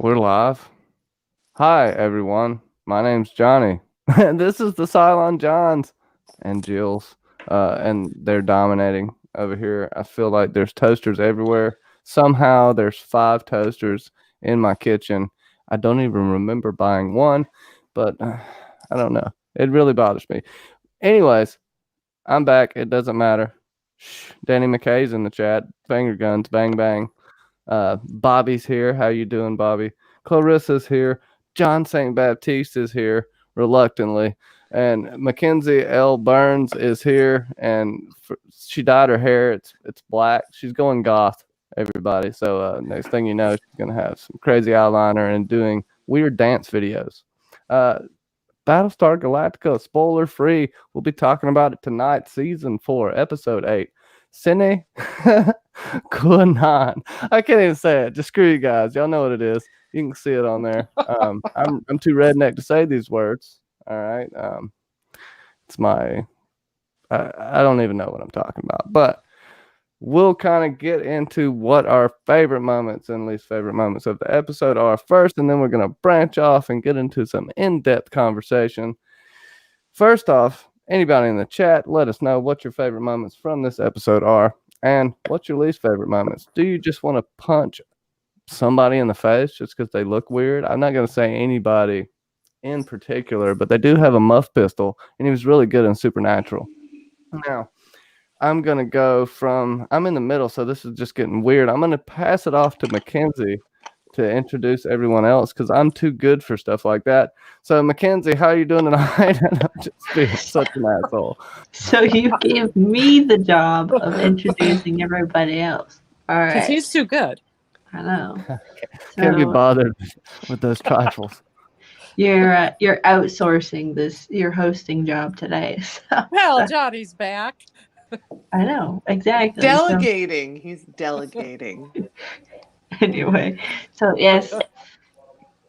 We're live. Hi, everyone. My name's Johnny. And this is the Cylon Johns and Jills. And they're dominating over here. I feel like there's toasters everywhere. Somehow there's 5 toasters in my kitchen. I don't even remember buying one, but I don't know. It really bothers me. Anyways, I'm back. It doesn't matter. Shh, Danny McKay's in the chat. Finger guns, bang, bang. Bobby's here. How you doing, Bobby? Clarissa's here. John St. Baptiste is here, reluctantly. And Mackenzie L. Burns is here, and she dyed her hair. It's black. She's going goth, everybody. So next thing you know, she's gonna have some crazy eyeliner and doing weird dance videos. Uh, Battlestar Galactica, spoiler free. We'll be talking about it tonight, season 4, episode 8. Sine Kuanan. I can't even say it. Just screw you guys. Y'all know what it is. You can see it on there. I'm too redneck to say these words. All right. It's my I don't even know what I'm talking about. But we'll kind of get into what our favorite moments and least favorite moments of the episode are first, and then we're gonna branch off and get into some in-depth conversation. First off, anybody in the chat, let us know what your favorite moments from this episode are, and what's your least favorite moments. Do you just want to punch somebody in the face just because they look weird? I'm not going to say anybody in particular, but they do have a muff pistol, and he was really good in Supernatural. Now, I'm going to go from, I'm in the middle, so this is just getting weird. I'm going to pass it off to Mackenzie to introduce everyone else because I'm too good for stuff like that. So, Mackenzie, how are you doing tonight? I'm just being such an asshole. So you gave me the job of introducing everybody else. All right. Because he's too good. I know. Can't be bothered with those trifles. You're outsourcing your hosting job today. So. Well, Johnny's back. I know, exactly. Delegating. He's delegating. Anyway, so yes,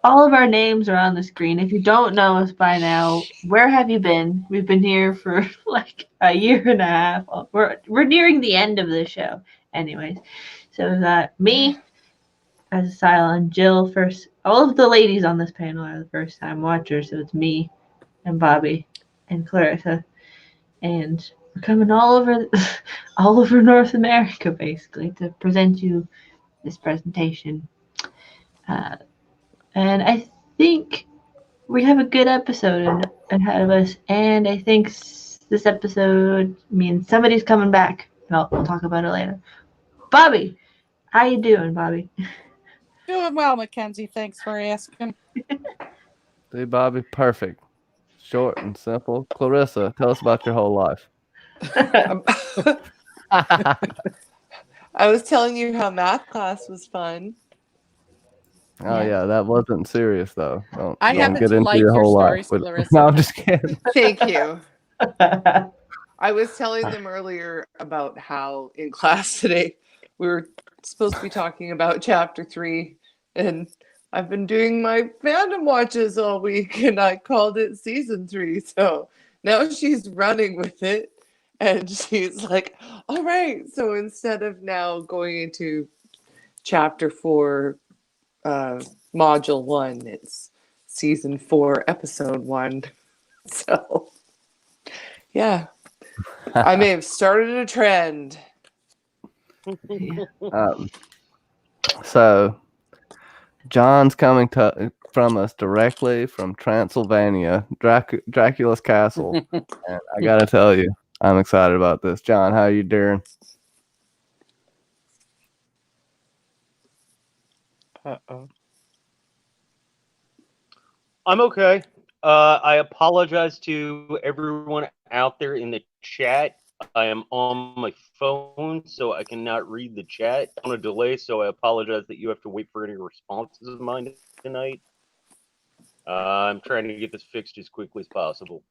all of our names are on the screen. If you don't know us by now, where have you been? We've been here for like a year and a half. We're nearing the end of the show. Anyways, so we've got me as a Cylon, Jill first. All of the ladies on this panel are the first time watchers, so it's me and Bobby and Clarissa, and we're coming all over North America basically to present you this presentation. And I think we have a good episode ahead of us, and I think this episode means somebody's coming back. We'll talk about it later. Bobby, how you doing, Bobby? Doing well, Mackenzie. Thanks for asking. Hey, Bobby, perfect. Short and simple. Clarissa, tell us about your whole life. I was telling you how math class was fun. Oh yeah, that wasn't serious though. Don't happen get to into like your whole stories, life. Clarissa. No, I'm just kidding. Thank you. I was telling them earlier about how in class today we were supposed to be talking about chapter 3, and I've been doing my fandom watches all week, and I called it season 3. So now she's running with it, and she's like, all right. So instead of now going into chapter 4, module 1, it's season 4, episode 1. So yeah, I may have started a trend. So John's coming from us directly from Transylvania, Dracula's castle, and I gotta tell you, I'm excited about this. John, how you doing? I'm okay. I apologize to everyone out there in the chat. I am on my phone, so I cannot read the chat on a delay, so I apologize that you have to wait for any responses of mine tonight. I'm trying to get this fixed as quickly as possible.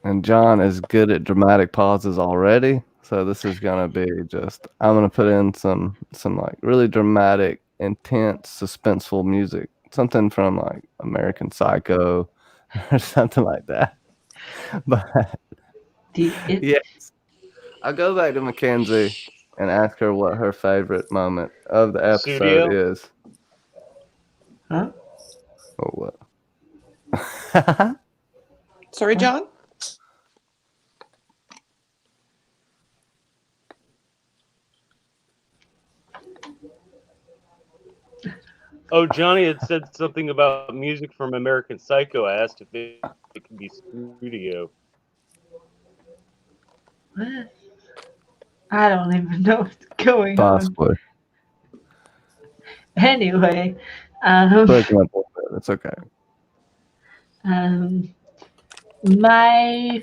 And John is good at dramatic pauses already, so this is gonna be just. I'm gonna put in some like really dramatic, intense, suspenseful music, something from like American Psycho or something like that. But yes, I'll go back to Mackenzie. and ask her what her favorite moment of the episode Studio? is. Huh? Or what? Sorry, John? Oh, Johnny had said something about music from American Psycho. I asked if it could be studio. What? I don't even know what's going on. Possibly. Anyway, Breaking up a little bit. It's okay. My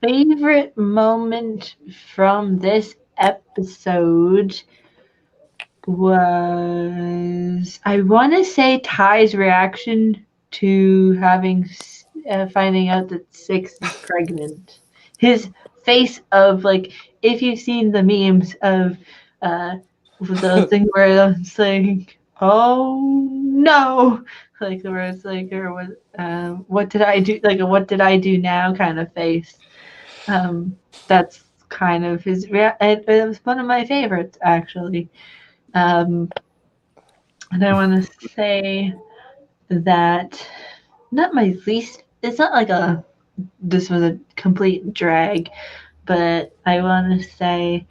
favorite moment from this episode was, I want to say, Ty's reaction to finding out that Six is pregnant. His face of, like, if you've seen the memes of the thing where it's like, oh no, like where it's like, or what did I do? Like a what did I do now kind of face. That's kind of his. It was one of my favorites actually. And I want to say that not my least. It's not like this was a complete drag, but I want to say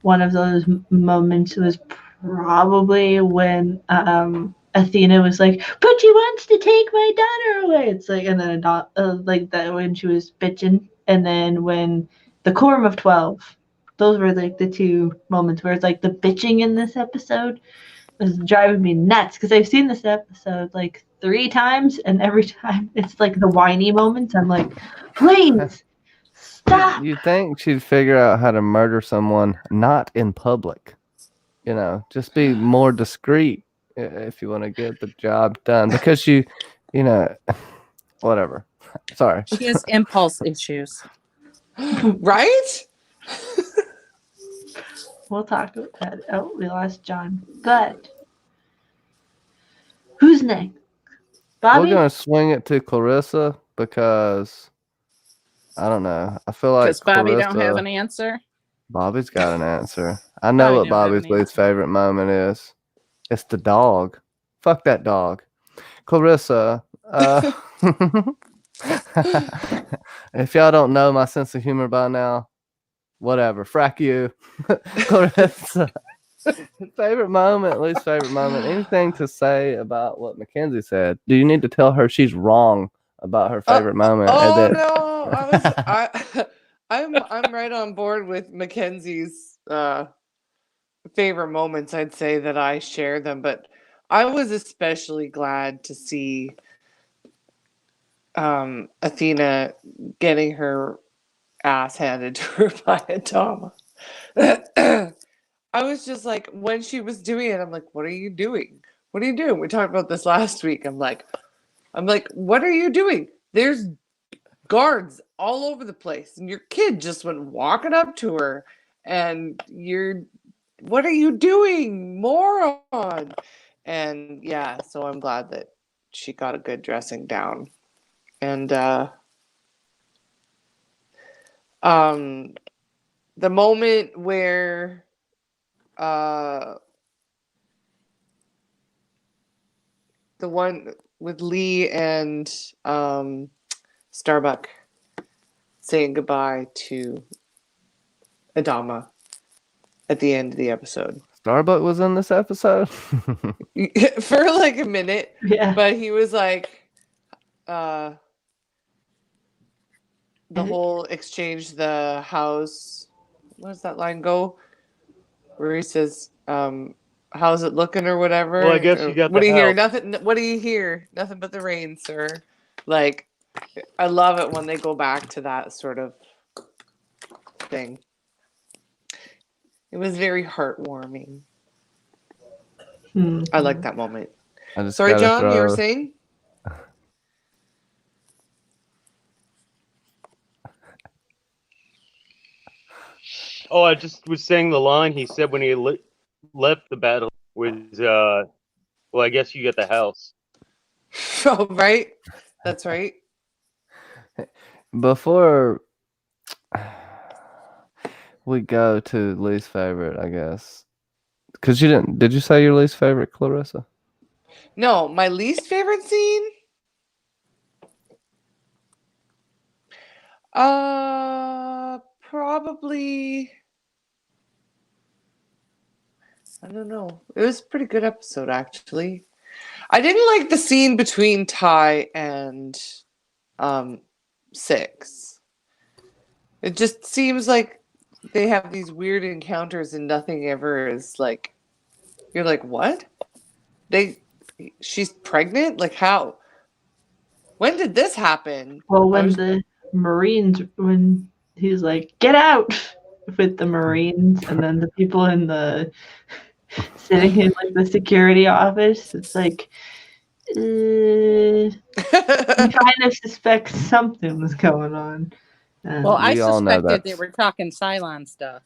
one of those moments was probably when Athena was like, "But she wants to take my daughter away." It's like, and then like that when she was bitching, and then when the Quorum of 12. Those were like the two moments where it's like the bitching in this episode was driving me nuts because I've seen this episode like 3 times, and every time it's like the whiny moments. I'm like, please stop. You'd think she'd figure out how to murder someone not in public. You know, just be more discreet if you want to get the job done. Because you know, whatever. Sorry. She has impulse issues. Right? We'll talk about that. Oh, we lost John. But who's next? Bobby? We're going to swing it to Clarissa because, I don't know. I feel like Because Bobby Clarissa, don't have an answer. Bobby's got an answer. I know Bobby what don't have Bobby's an least favorite moment is. It's the dog. Fuck that dog. Clarissa, if y'all don't know my sense of humor by now, whatever. Frack you. Clarissa. Favorite moment, least favorite moment. Anything to say about what Mackenzie said? Do you need to tell her she's wrong about her favorite moment? Oh no, I'm right on board with Mackenzie's favorite moments. I'd say that I share them, but I was especially glad to see Athena getting her ass handed to her by Adama. I was just like, when she was doing it, I'm like, what are you doing? What are you doing? We talked about this last week. I'm like, what are you doing? There's guards all over the place, and your kid just went walking up to her, and what are you doing, moron? And yeah, so I'm glad that she got a good dressing down. And the moment where the one with Lee and Starbuck saying goodbye to Adama at the end of the episode. Starbuck was in this episode? For like a minute. Yeah. But he was like, the whole exchange, the house, where does that line go? Where he says, how's it looking or whatever? Well, I guess you got what the do you hear? house. Nothing. What do you hear? Nothing but the rain, sir. Like, I love it when they go back to that sort of thing. It was very heartwarming. I like that moment. Sorry, John, you were saying? Oh, I just was saying the line he said when he left the battle was, well, I guess you get the house. Oh, right. That's right. we go to least favorite, I guess. Because you didn't. Did you say your least favorite, Clarissa? No, my least favorite scene? Probably. I don't know. It was a pretty good episode, actually. I didn't like the scene between Ty and 6. It just seems like they have these weird encounters and nothing ever is like. You're like, what? She's pregnant? Like, how? When did this happen? Well, when he's like, get out with the Marines, and then the people in the sitting in like the security office, it's like, you kind of suspect something was going on. Well, I We all know suspected they that's- were talking Cylon stuff,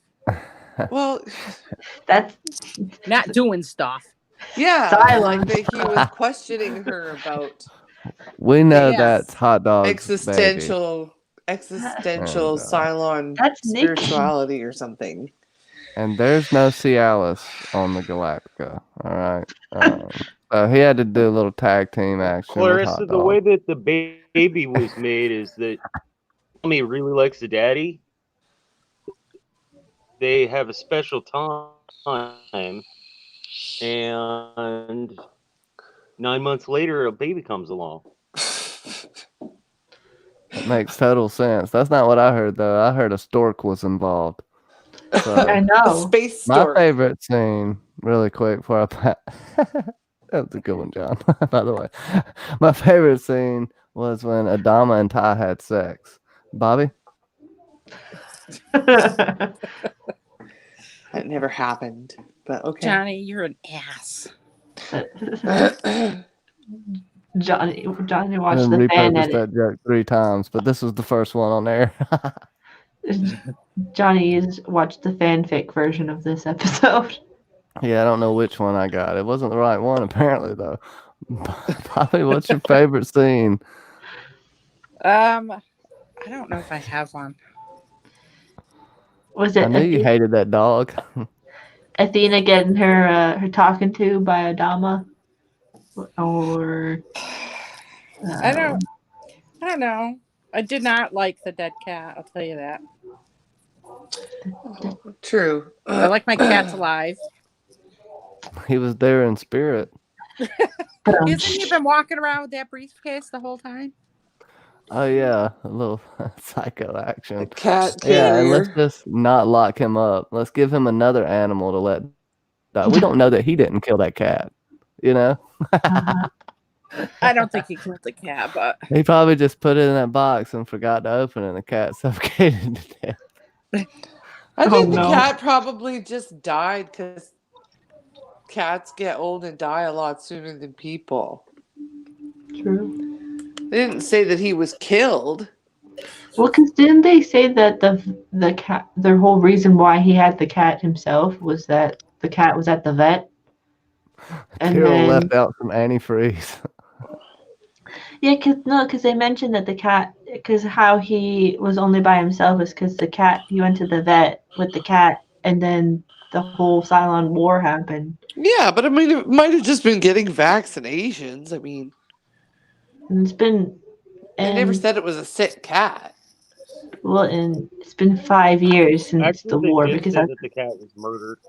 Well, That's not doing stuff. yeah, Silence. like he was questioning her about We know Yes. that's hot dog's baby. existential And, Cylon That's Nikki. spirituality or something. And there's no Cialis on the Galactica. All right. So he had to do a little tag team action. with Clarissa, hot the way dog. that the baby was made is that mommy really likes the daddy. They have a special time, and 9 months later, a baby comes along. That makes total sense. That's not what I heard though. I heard a stork was involved. So I The know. space my stork. favorite scene, really quick before I that was a good one, John. By the way, my favorite scene was when Adama and Ty had sex. Bobby, That never happened, but okay. Johnny, you're an ass. Johnny I watched the fan repurposed edit. that joke 3 times, but this was the first one on there. Johnny watched the fanfic version of this episode. Yeah, I don't know which one I got. It wasn't the right one, apparently, though. Bobby, what's your favorite scene? I don't know if I have one. Was I it knew you hated that dog. Athena getting her talking to by Adama? Or I don't know. I did not like the dead cat. I'll tell you that. True. I like my cats alive. He was there in spirit. Hasn't he been walking around with that briefcase the whole time? Oh, yeah, a little psycho action. Cat Yeah, and let's carrier. just not lock him up. Let's give him another animal to let die. We don't know that he didn't kill that cat, you know? I don't think he killed the cat, but He probably just put it in that box and forgot to open it, and the cat suffocated to death. I think the no. cat probably just died because cats get old and die a lot sooner than people. True. They didn't say that he was killed. Well, because didn't they say that the cat, the whole reason why he had the cat himself was that the cat was at the vet? And Carol then, left out some antifreeze. yeah, because they mentioned that the cat, because how he was only by himself is because the cat, he went to the vet with the cat, and then the whole Cylon War happened. Yeah, but I mean, it might have just been getting vaccinations. I mean, And it's been, they never and said it was a sick cat. well, and it's been 5 years since Actually, the they war did because say that the cat was murdered.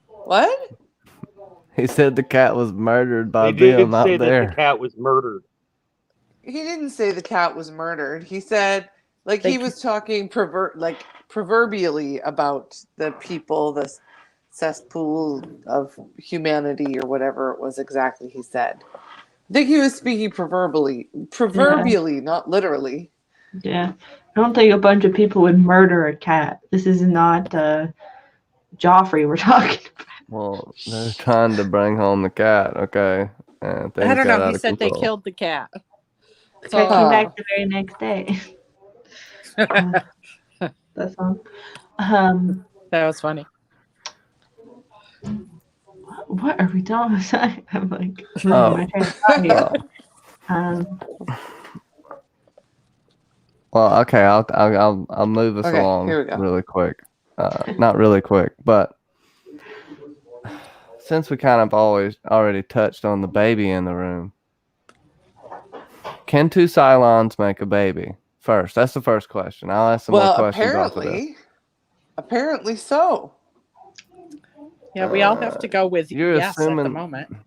What? He said the cat was murdered by They did them say out that there. the cat was murdered. He didn't say the cat was murdered. He said, like, he was talking proverbially about the people, the cesspool of humanity, or whatever it was exactly he said. I think he was speaking proverbially, not literally. Yeah, I don't think a bunch of people would murder a cat. This is not Joffrey we're talking about. Well, they're trying to bring home the cat, okay? And things I don't got know. out He of said they control. killed the cat. The cat came back the very next day. That song. That was funny. What are we doing? I'm like losing Oh. my train of thought here. Well, okay, I'll move us Okay, along here we go. really quick. Not really quick, but since we kind of already touched on the baby in the room, can two Cylons make a baby? First, that's the first question. I'll ask some more Well, questions after this. apparently so. Yeah, we all have to go with You're yes at the assuming- moment.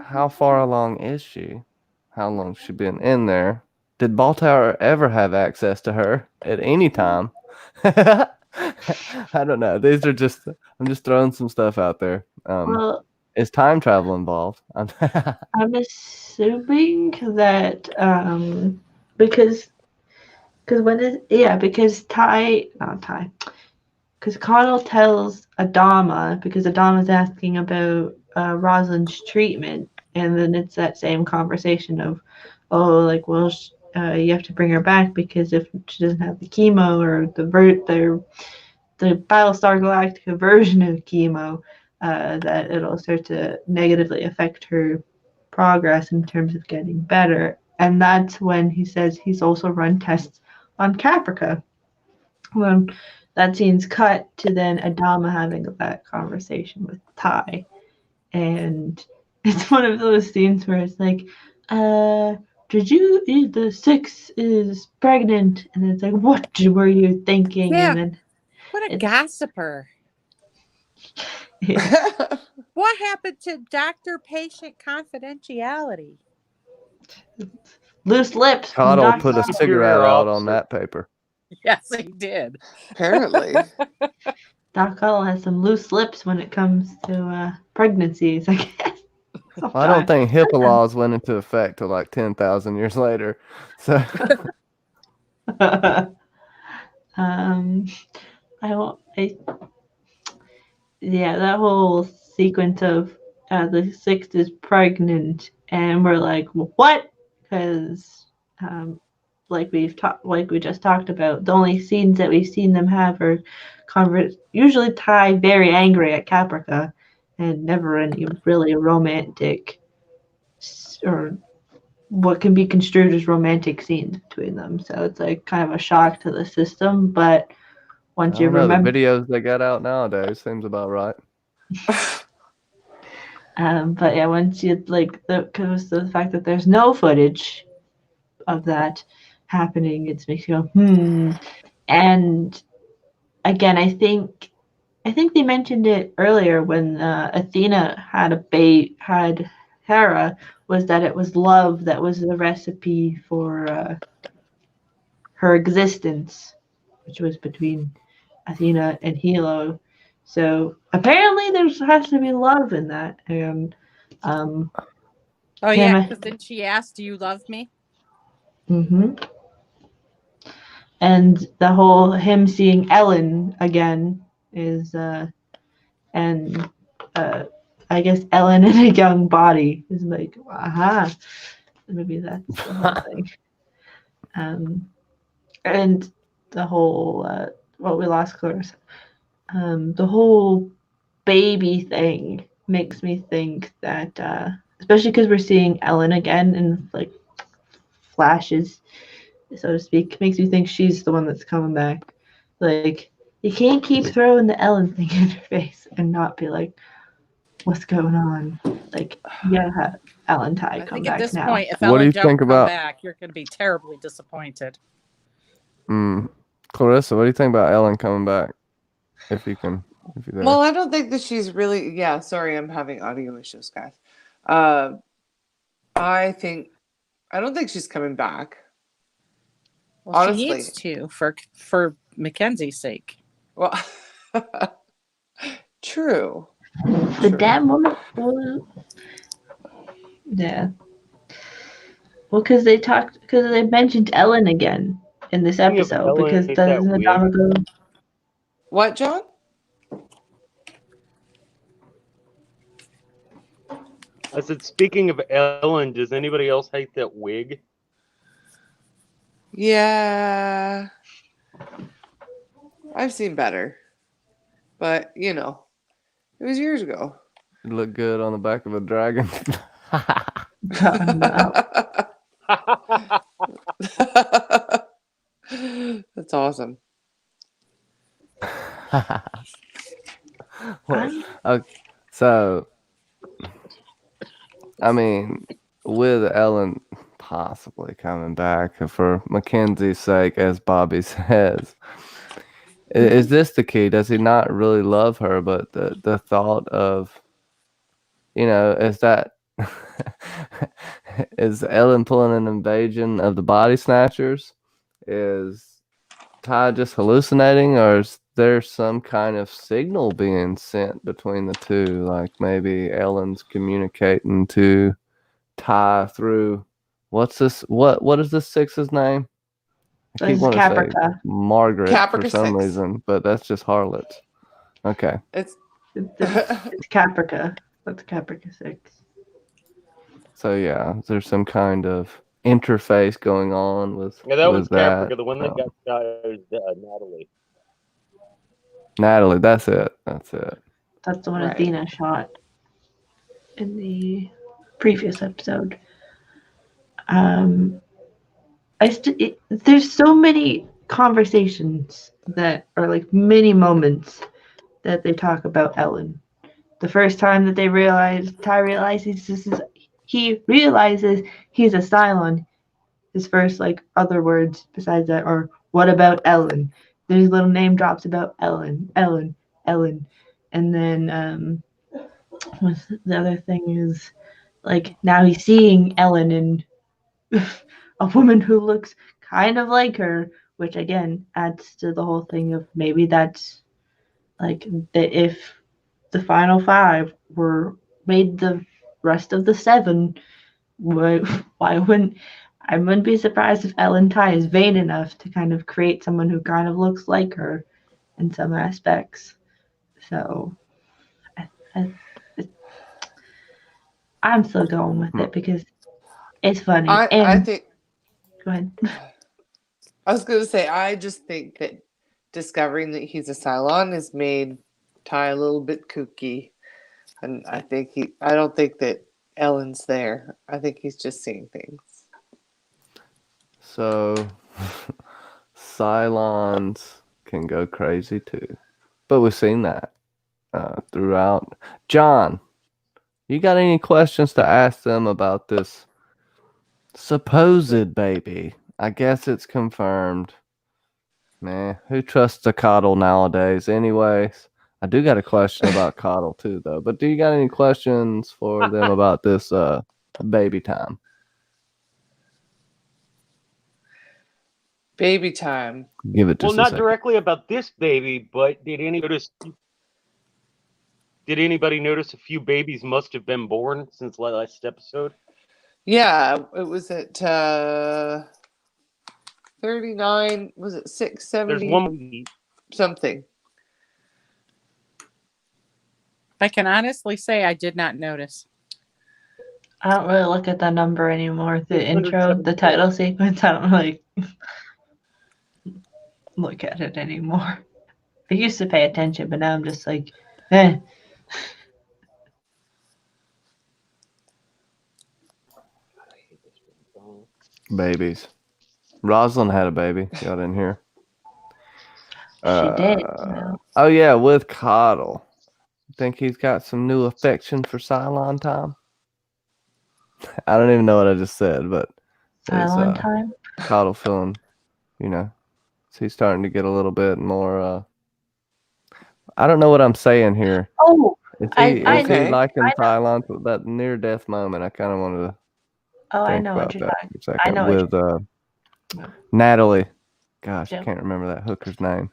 How far along is she? How long's she been in there? Did Baltar ever have access to her at any time? I don't know. I'm just throwing some stuff out there. Well, Is time travel involved? I'm assuming that because because Connell tells Adama, because Adama's asking about Rosalind's treatment, and then it's that same conversation of, oh, like, well, you have to bring her back because if she doesn't have the chemo or the Battlestar Galactica version of chemo, that it'll start to negatively affect her progress in terms of getting better. And that's when he says he's also run tests on Caprica. When that scene's cut to then Adama having that conversation with Ty. And it's one of those scenes where it's like, the 6 is pregnant? And it's like, what were you thinking? Yeah. And then What a gossiper. yeah. What happened to doctor-patient confidentiality? Loose lips. from Cottle Doc put a Cottle. cigarette out on officer. that paper. Yes, he did. Apparently. Doc Cottle has some loose lips when it comes to pregnancies, I guess. Well, I don't think HIPAA laws went into effect till like 10,000 years later. So that whole sequence of the 6 is pregnant, and we're like, well, what? Because like we just talked about, the only scenes that we've seen them have are usually Ty very angry at Caprica, and never any really romantic or what can be construed as romantic scenes between them. So it's like kind of a shock to the system. But once you remember, the videos they got out nowadays seems about right. but yeah, once you because the fact that there's no footage of that happening, it makes you go, And again, I think they mentioned it earlier when Athena had Hera, was that it was love that was the recipe for her existence, which was between Athena and Helo. So apparently there has to be love in that. And Oh, yeah, because then she asked, do you love me? And the whole him seeing Ellen again is and I guess Ellen in a young body is like, aha, maybe that's the whole thing. And the whole we lost Clarissa. The whole baby thing makes me think that, especially because we're seeing Ellen again in like flashes, so to speak, makes me think she's the one that's coming back. Like, you can't keep throwing the Ellen thing in her face and not be like, what's going on? Like, you gotta have Ellen Ty come think back at this now. point, if What do Ellen you don't think come about- back, you're going to be terribly disappointed. Clarissa, what do you think about Ellen coming back? If you're there. Well, I don't think that she's really. Yeah, sorry, I'm having audio issues, guys. I don't think she's coming back. Well, Honestly. she needs to for Mackenzie's sake. Well, true. The damn woman. Yeah. Well, because they mentioned Ellen again in this Speaking of episode, Ellen, because it's that doesn't wig. Adama go? What, John? I said, speaking of Ellen, does anybody else hate that wig? Yeah. I've seen better. But, it was years ago. It looked good on the back of a dragon. No. That's awesome. What? Okay, so, I mean, with Ellen possibly coming back for Mackenzie's sake, as Bobby says, is this the key? Does he not really love her, but the thought of, is that is Ellen pulling an invasion of the body snatchers? Is Ty just hallucinating, or is there some kind of signal being sent between the two? Like maybe Ellen's communicating to Ty through what's this? What is this six's name? I keep It's wanting to say Caprica. Margaret for Caprica some 6. reason, but that's just harlots. Okay. It's It's Caprica. That's Caprica 6. So yeah, there's some kind of interface going on with Yeah, that was with that. Caprica. The one that got shot is Natalie. Natalie, that's it. That's it. That's the one Right. Athena shot in the previous episode. There's so many conversations that are like mini moments that they talk about Ellen. The first time that Ty realizes he realizes he's a Cylon. His first like other words besides that are, "What about Ellen?" There's little name drops about Ellen, and then what's the other thing is like now he's seeing Ellen in a woman who looks kind of like her, which again adds to the whole thing of maybe that's like that if the final 5 were made the rest of the 7, why wouldn't I wouldn't be surprised if Ellen Ty is vain enough to kind of create someone who kind of looks like her in some aspects. So I'm still going with it because it's funny. I think Go ahead. I was gonna say I just think that discovering that he's a Cylon has made Ty a little bit kooky. And I don't think that Ellen's there. I think he's just seeing things. So Cylons can go crazy too. But we've seen that throughout. John, you got any questions to ask them about this supposed baby? I guess it's confirmed. Man, who trusts a coddle nowadays? Anyways, I do got a question about coddle too, though. But do you got any questions for them about this baby time? Baby time. Give it just Well, a not second. directly about this baby, but did anybody notice a few babies must have been born since last episode? Yeah, it was at 39. Was it 670? There's one. Something. I can honestly say I did not notice. I don't really look at the number anymore. The intro, the title sequence, I don't really look at it anymore. I used to pay attention, but now I'm just like, eh. Babies. Rosalind had a baby. Y'all didn't hear? She did. Oh, yeah, with Coddle. Think he's got some new affection for Cylon time? I don't even know what I just said, but Cylon time? Coddle feeling, he's starting to get a little bit more, I don't know what I'm saying here. Oh, Is I he liking I know. Cylon for that near-death moment? I kind of wanted to I think know about what you're that talking for a I second. know what With Natalie. Gosh, I Yeah. can't remember that hooker's name.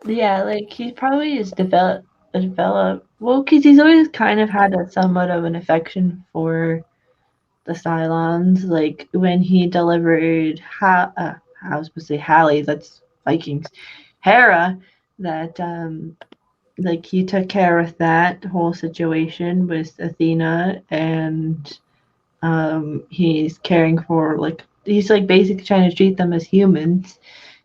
Yeah, like he probably is developed. Well, because he's always kind of had a somewhat of an affection for the Cylons. Like when he delivered, I was supposed to say Hallie. That's Vikings. Hera. That like he took care of that whole situation with Athena, and he's caring for he's like basically trying to treat them as humans.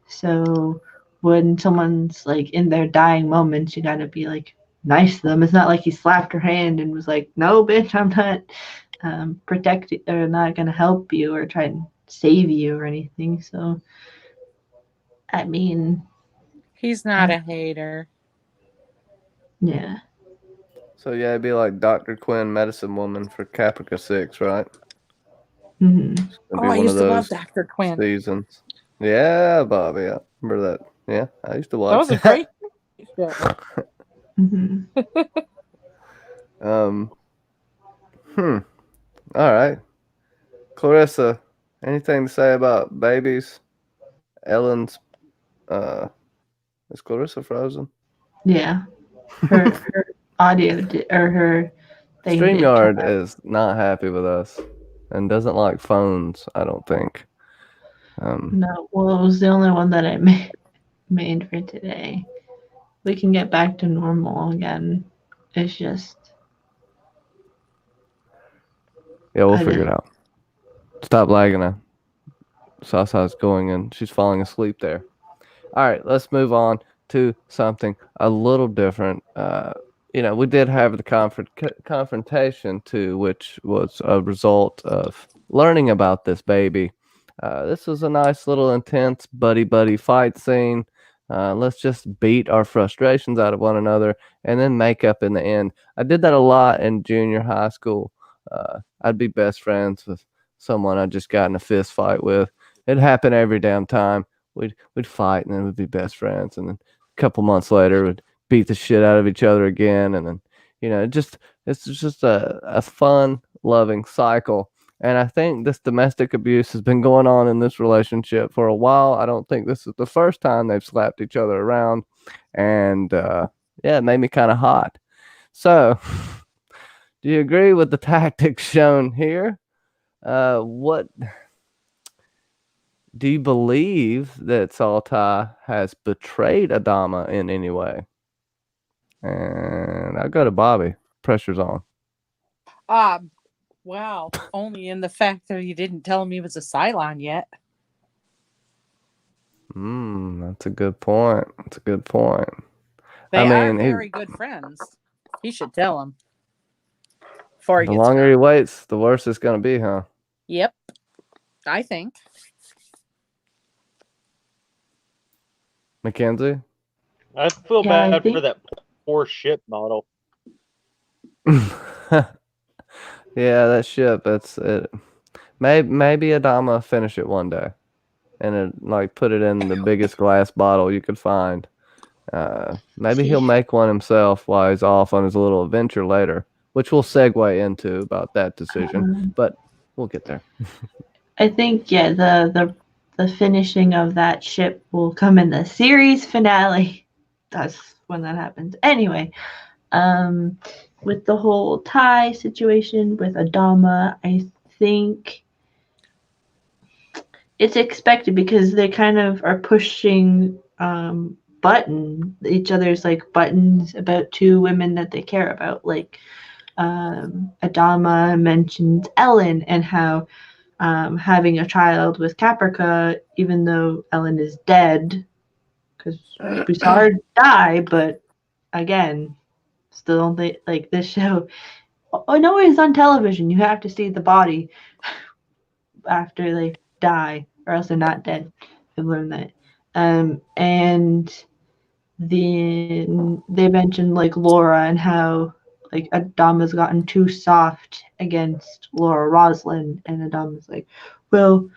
So when someone's like in their dying moments, you gotta be like nice to them. It's not like he slapped her hand and was like, "No, bitch, I'm not protect or not going to help you or try and save you or anything. So, I mean, He's not a hater. yeah. So yeah, it'd be like Dr. Quinn, medicine woman for Caprica 6, right? Hmm. It'd Oh, be I one of used to love those Dr. Quinn. seasons. Yeah, Bobby. I remember that. Yeah, I used to That watch was a great show. Hmm. um, hmm. All right. Clarissa, anything to say about babies? Ellen's, uh, is Clarissa frozen? Yeah. Her audio or her thing did cut StreamYard out. is not happy with us and doesn't like phones, I don't think. No, well, it was the only one that I made for today. We can get back to normal again. It's just Yeah, we'll I figure it out. Stop lagging now. Sasa's going and she's falling asleep there. All right, let's move on to something a little different. We did have the confrontation too, which was a result of learning about this baby. This was a nice little intense buddy fight scene. Let's just beat our frustrations out of one another and then make up in the end. I did that a lot in junior high school. I'd be best friends with someone I just got in a fist fight with. It happened every damn time. We'd fight and then we'd be best friends, and then a couple months later we'd beat the shit out of each other again, and then it's just a fun, loving cycle. And I think this domestic abuse has been going on in this relationship for a while. I don't think this is the first time they've slapped each other around, and yeah, it made me kind of hot. So, do you agree with the tactics shown here? What do you believe that Saltai has betrayed Adama in any way? And I'll go to Bobby. Pressure's on. Wow. Only in the fact that you didn't tell him he was a Cylon yet. That's a good point. That's a good point. They are very good friends. He should tell him. The longer he waits, the worse it's going to be, huh? Yep. I think. Mackenzie? I feel Yeah, bad for that poor ship model. Yeah, that ship. That's it. Maybe Adama finish it one day, and put it in the biggest glass bottle you could find. Maybe he'll make one himself while he's off on his little adventure later, which we'll segue into about that decision. But we'll get there. I think the finishing of that ship will come in the series finale. That's when that happens. Anyway, with the whole tie situation with Adama, I think it's expected because they kind of are pushing each other's buttons about two women that they care about. Like Adama mentions Ellen and how having a child with Caprica, even though Ellen is dead, because we saw her die, but again, still don't think this show. Oh no, it's on television. You have to see the body after they die, or else they're not dead. I've learned that. And then they mentioned Laura and how Adama's gotten too soft against Laura Roslin, and Adama's like, well,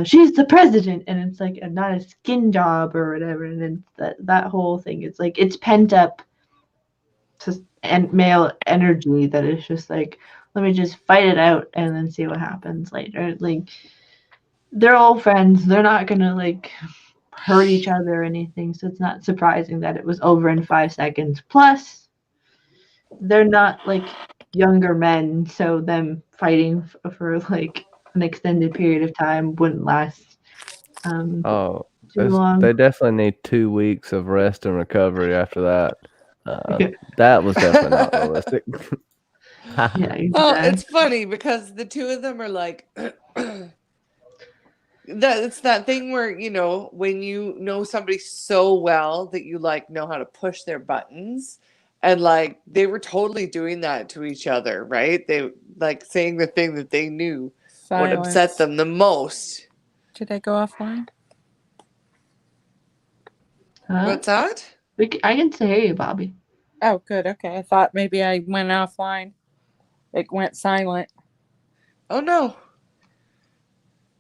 she's the president, and it's not a skin job or whatever, and then that whole thing, it's pent up and male energy that is just let me just fight it out and then see what happens later. They're all friends, they're not gonna hurt each other or anything, so it's not surprising that it was over in 5 seconds. Plus they're not younger men, so them fighting for an extended period of time wouldn't last too long. They definitely need 2 weeks of rest and recovery after that. That was definitely not realistic. Yeah, Well, exactly. it's funny because the two of them are it's that thing where, when you know somebody so well that you know how to push their buttons, And like they were totally doing that to each other, right? They like saying the thing that they knew would upset Silence. them the most. Did I go offline? Huh? What's that? I can still hear you, Bobby. Oh, good. Okay. I thought maybe I went offline. It went silent. Oh no.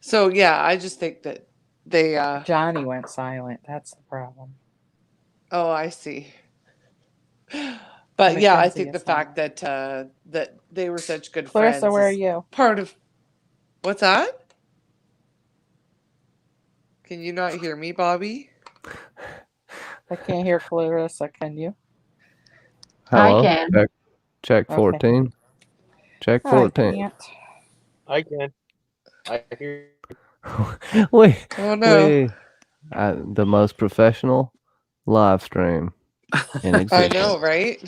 So yeah, I just think that they Johnny went silent. That's the problem. oh, I see. But yeah, I Mackenzie think the is fact silent. that that they were such good Clarissa, friends where are is you? part of what's that? Can you not hear me, Bobby? I can't hear Clarissa. Can you? I Hello. can. Check Okay. 14. Check I 14. can't. I can. I hear. we Oh no. the most professional live stream in I existence. know, right?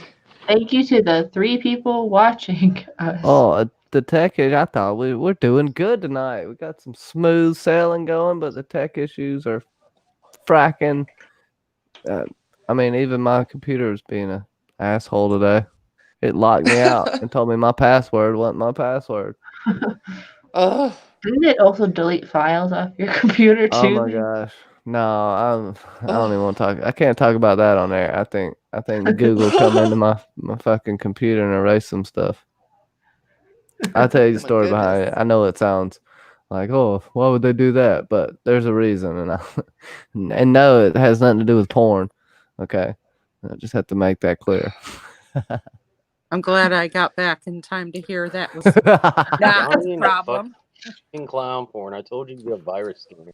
Thank you to the 3 people watching us. Oh, the tech issue. I thought we're doing good tonight. We got some smooth sailing going, but the tech issues are fracking. I mean, even my computer is being an asshole today. It locked me out and told me my password wasn't my password. Oh, Didn't it also delete files off your computer Oh too? my gosh. No, I don't even oh. want to talk. I can't talk about that on there. I think Google come into my fucking computer and erase some stuff. I'll tell you the My story behind it. goodness. I know it sounds like, oh, why would they do that? But there's a reason, and no, it has nothing to do with porn. Okay, I just have to make that clear. I'm glad I got back in time to hear that was not Johnny the and the problem. fucking clown porn. I told you to be a virus scanner.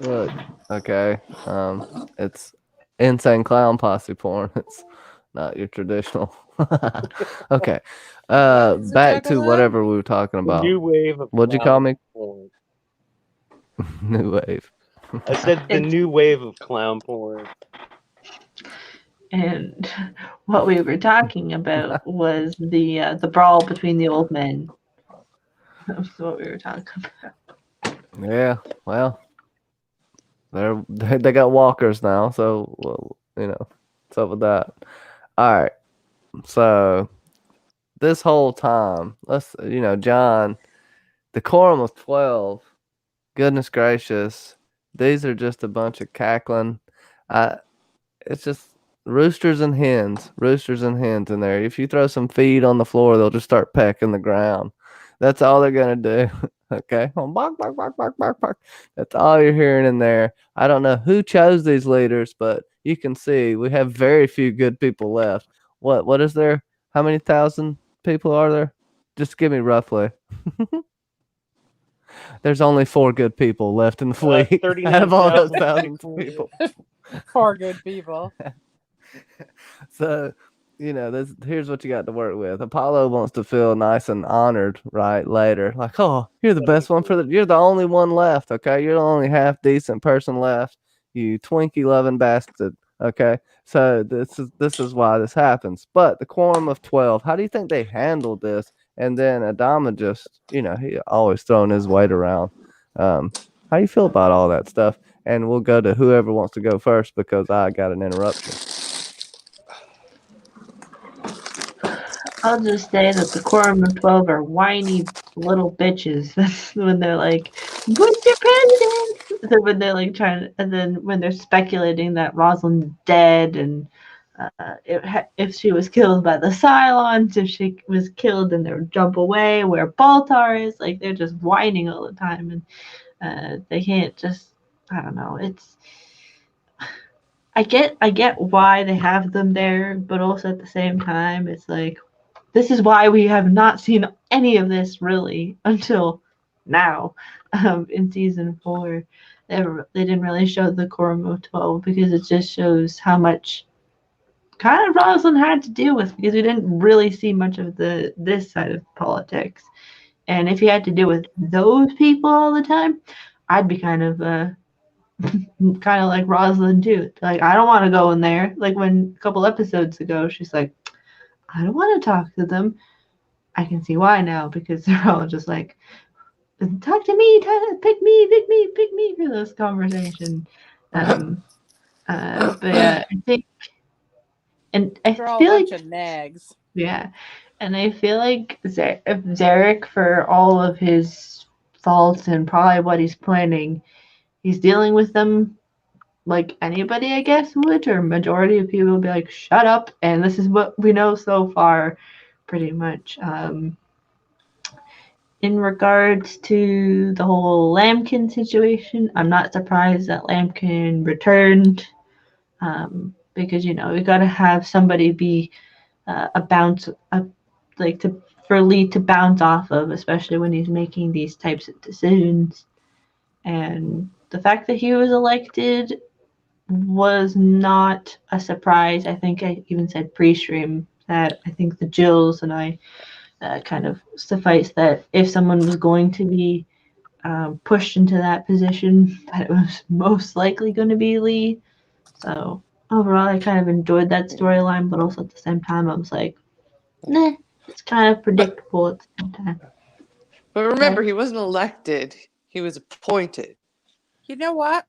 Look, okay, it's insane clown posse porn. It's not your traditional. Okay, What is a back to juggalo? whatever we were talking The about. new wave of What'd you call clown me? porn. New wave. I said the It's- new wave of clown porn. And what we were talking about was the brawl between the old men. That's what we were talking about. Yeah, well, they got walkers now, so well, what's up with that? All right, so this whole time, John, the quorum of 12. Goodness gracious, these are just a bunch of cackling. It's just roosters and hens in there. If you throw some feed on the floor, they'll just start pecking the ground. That's all they're gonna do. Okay, bark, bark, bark, bark, bark, bark. That's all you're hearing in there. I don't know who chose these leaders, but you can see we have very few good people left. What is there? How many thousand people are there? Just give me roughly. There's only 4 good people left in the fleet out of all those 39,000 thousands of people. people. Poor good people. So, here's what you got to work with. Apollo wants to feel nice and honored, right? Later, like, oh, you're the best one you're the only one left, okay? You're the only half decent person left, you Twinkie loving bastard, okay? So this is why this happens. But the quorum of 12, how do you think they handled this? And then Adama just, he always throwing his weight around. How do you feel about all that stuff? And we'll go to whoever wants to go first because I got an interruption. I'll just say that the quorum of 12 are whiny little bitches. That's when they're like, "What's your president?" So when they're like and then when they're speculating that Rosalind's dead and if she was killed by the Cylons, if she was killed, then they would jump away where Baltar is. Like they're just whining all the time, and they can't just. I don't know. I get why they have them there, but also at the same time, it's like this is why we have not seen any of this really until now in season 4. They didn't really show the quorum of 12 because it just shows how much kind of Rosalind had to deal with because we didn't really see much of this side of politics. And if you had to deal with those people all the time, I'd be kind of like Rosalind too. Like I don't want to go in there. Like when a couple episodes ago, she's like, I don't want to talk to them. I can see why now because they're all just like, talk to me, pick me for this conversation. But yeah, I think And I They're all a feel bunch like of nags. yeah, and I feel like if Zarek, for all of his faults and probably what he's planning, he's dealing with them like anybody, I guess, would, or majority of people would be like, shut up, and this is what we know so far, pretty much. In regards to the whole Lambkin situation, I'm not surprised that Lambkin returned, because, you know, we got to have somebody be a bounce, like to for Lee to bounce off of, especially when he's making these types of decisions. And the fact that he was elected was not a surprise. I think I even said pre-stream that I think the Jills and I kind of suffice that if someone was going to be pushed into that position, that it was most likely going to be Lee. So overall, I kind of enjoyed that storyline, but also at the same time, I was like, nah, it's kind of predictable at the same time. But remember, he wasn't elected. He was appointed. You know what?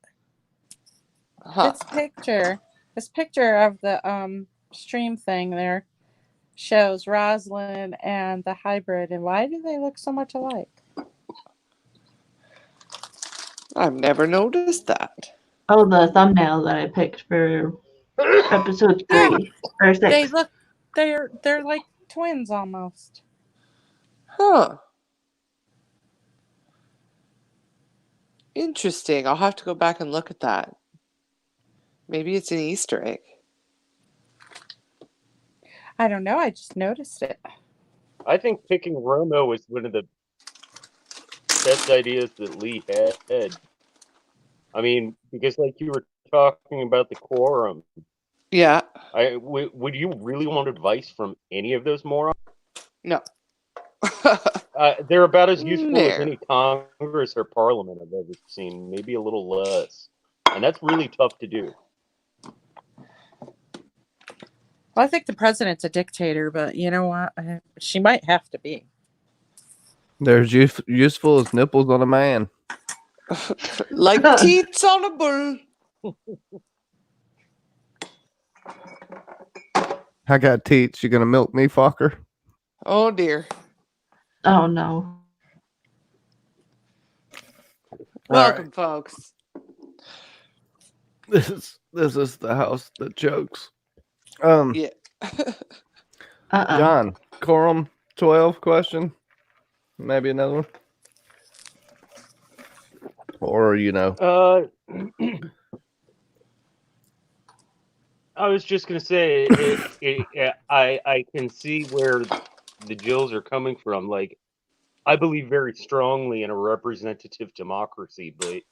Huh. This picture of the stream thing there shows Rosalind and the hybrid, and why do they look so much alike? I've never noticed that. Oh, the thumbnail that I picked for episode 3 or 6. They look, they're like twins almost. Huh. Interesting. I'll have to go back and look at that. Maybe it's an Easter egg. I don't know. I just noticed it. I think picking Romo was one of the best ideas that Lee had. I mean, because like you were talking about the quorum, Yeah. would you really want advice from any of those morons? No. They're about as useful as There. any Congress or Parliament I've ever seen, maybe a little less. And that's really tough to do. Well, I think the president's a dictator, but you know what? She might have to be. They're as useful as nipples on a man. Like teats on a bull. I got teats. You gonna milk me, fucker? Oh dear. Oh no. Welcome, folks. This is the house that chokes. Yeah. John, quorum 12 question. Maybe another one. Or I was just gonna say, I can see where the Jills are coming from. Like, I believe very strongly in a representative democracy, but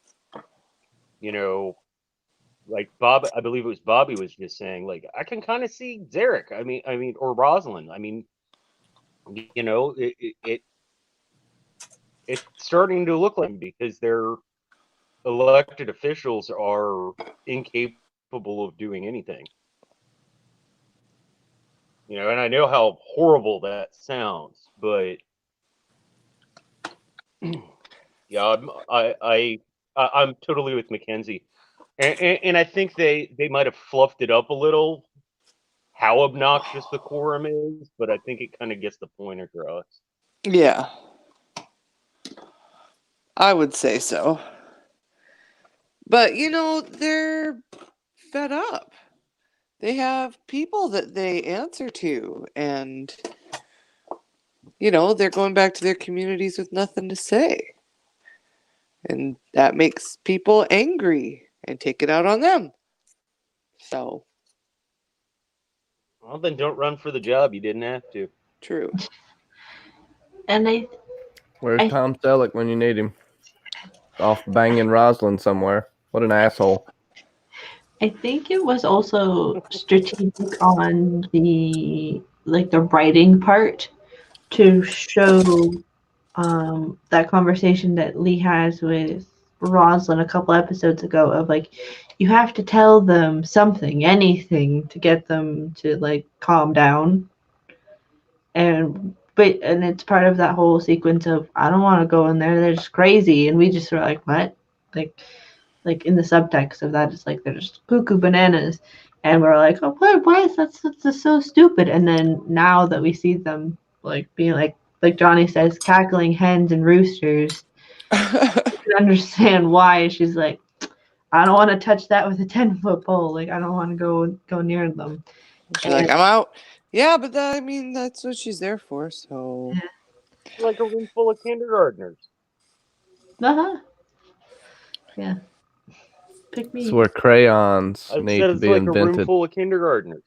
like I believe it was Bobby was just saying, like, I can kind of see Zarek. I mean, or Rosalind. I mean, it's starting to look like because their elected officials are incapable of doing anything. And I know how horrible that sounds, but yeah, I'm totally with Mackenzie, and I think they might have fluffed it up a little, how obnoxious the quorum is, but I think it kind of gets the point across. Yeah. I would say so. But, they're fed up. They have people that they answer to, and, they're going back to their communities with nothing to say. And that makes people angry and take it out on them. So. Well, then don't run for the job. You didn't have to. True. And where's Tom Selleck when you need him? Off banging Rosalind somewhere. What an asshole. I think it was also strategic on the writing part to show that conversation that Lee has with Rosalind a couple episodes ago of like, you have to tell them something, anything to get them to calm down. And it's part of that whole sequence of, I don't want to go in there, they're just crazy, and we just were like, what? Like in the subtext of that, it's like they're just cuckoo bananas. And we're like, oh, why is that's so stupid? And then now that we see them like being like Johnny says, cackling hens and roosters, you can understand why she's like, I don't want to touch that with a 10-foot pole. Like I don't want to go near them. She's like, I'm out. Yeah, but I mean, that's what she's there for. So, Like a room full of kindergartners. Yeah. Pick me. It's where crayons I need said to it's be like a room invented. full of kindergartners.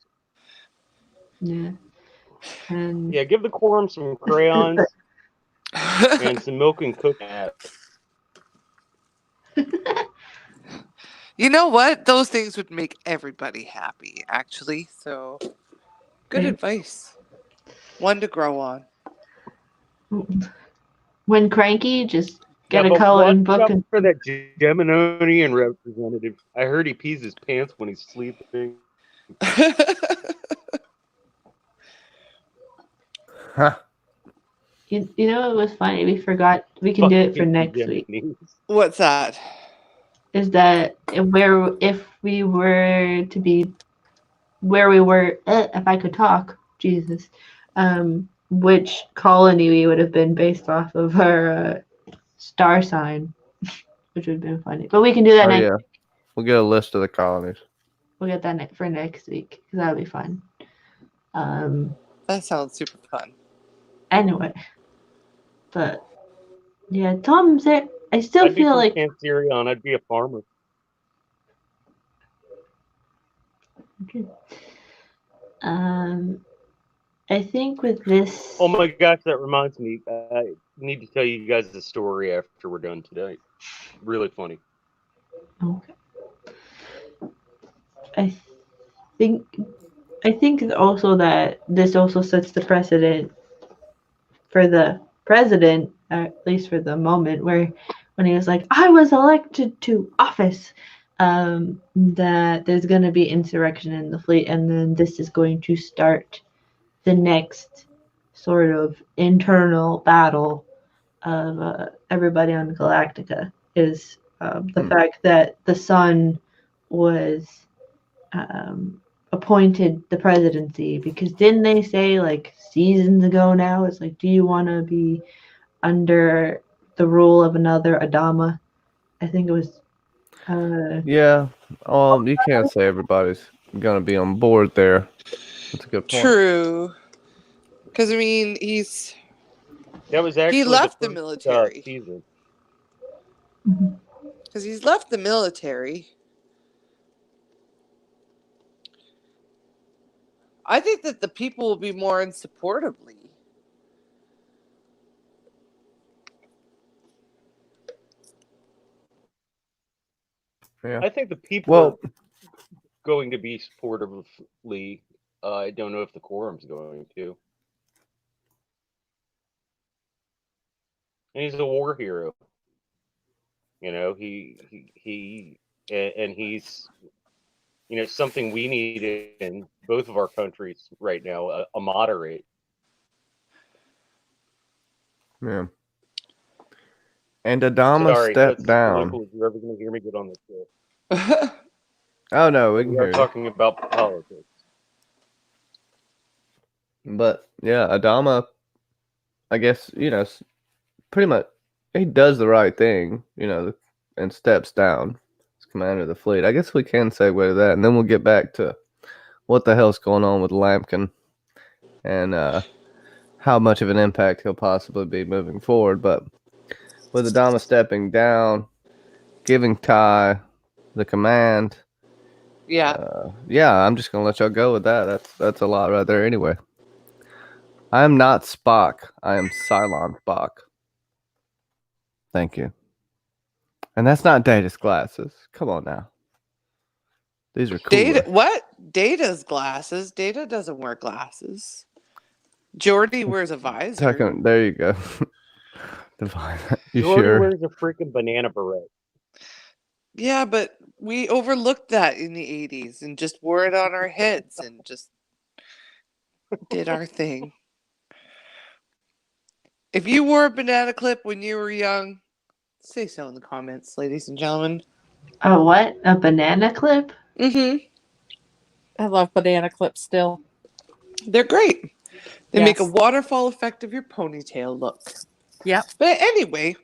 Yeah. And Yeah, give the quorum some crayons and some milk and coconut. you know what? Those things would make everybody happy, actually. So, good Yeah. advice. One to grow on. when cranky, just get a but coloring watch book out and for that Geminian representative. I heard he pees his pants when he's sleeping. Huh. you know it was funny. We forgot we can do it for Fucking next week. Geminis. What's that? Is that where if we were to be where we were if I could talk, Jesus, which colony we would have been based off of our star sign, which would have been funny. But we can do that Oh next. yeah, we'll get a list of the colonies. We'll get that for next week because that'll be fun. That sounds super fun. Anyway, but yeah, Tom's there. I still I'd be feel from like Cancerion. I'd be a farmer. I think with this. Oh my gosh, that reminds me. I need to tell you guys a story after we're done today. Really funny. Okay. I think also that this also sets the precedent for the president, at least for the moment, where when he was like, I was elected to office, that there's going to be insurrection in the fleet, and then this is going to start the next sort of internal battle of everybody on Galactica is the fact that the sun was appointed the presidency, because didn't they say like seasons ago now, it's like, do you want to be under the rule of another Adama? I think it was Yeah. You can't say everybody's gonna be on board there. That's a good point. True. Because, I mean, That was actually he left the first, military. season. Because he's left the military. I think that the people will be more in support of Lee. Yeah. I think the people Well, are going to be supportive of Lee. I don't know if the quorum's going to. And he's a war hero. You know, he and he's, you know, something we need in both of our countries right now, a moderate. yeah. And Adama Sorry, stepped that's down. political. If you're ever going to hear me get on this show. Oh no, we can We hear are you. talking about politics. But yeah, Adama, I guess, pretty much he does the right thing, and steps down as commander of the fleet. I guess we can segue to that, and then we'll get back to what the hell's going on with Lampkin and how much of an impact he'll possibly be moving forward. But with Adama stepping down, giving Ty the command, Yeah. I'm just gonna let y'all go with that. That's a lot right there. Anyway, I am not Spock. I am Cylon Spock. Thank you. And that's not Data's glasses. Come on now. These are cool. Data. What? Data's glasses. Data doesn't wear glasses. Jordy wears a visor. There you go. Divine. You Jordan sure? wears a freaking banana beret. Yeah, but we overlooked that in the 80s and just wore it on our heads and just did our thing. If you wore a banana clip when you were young, say so in the comments, ladies and gentlemen. a what? A banana clip? Mm-hmm. I love banana clips still. They're great. They make a Yes. waterfall effect of your ponytail look. Yep. But anyway,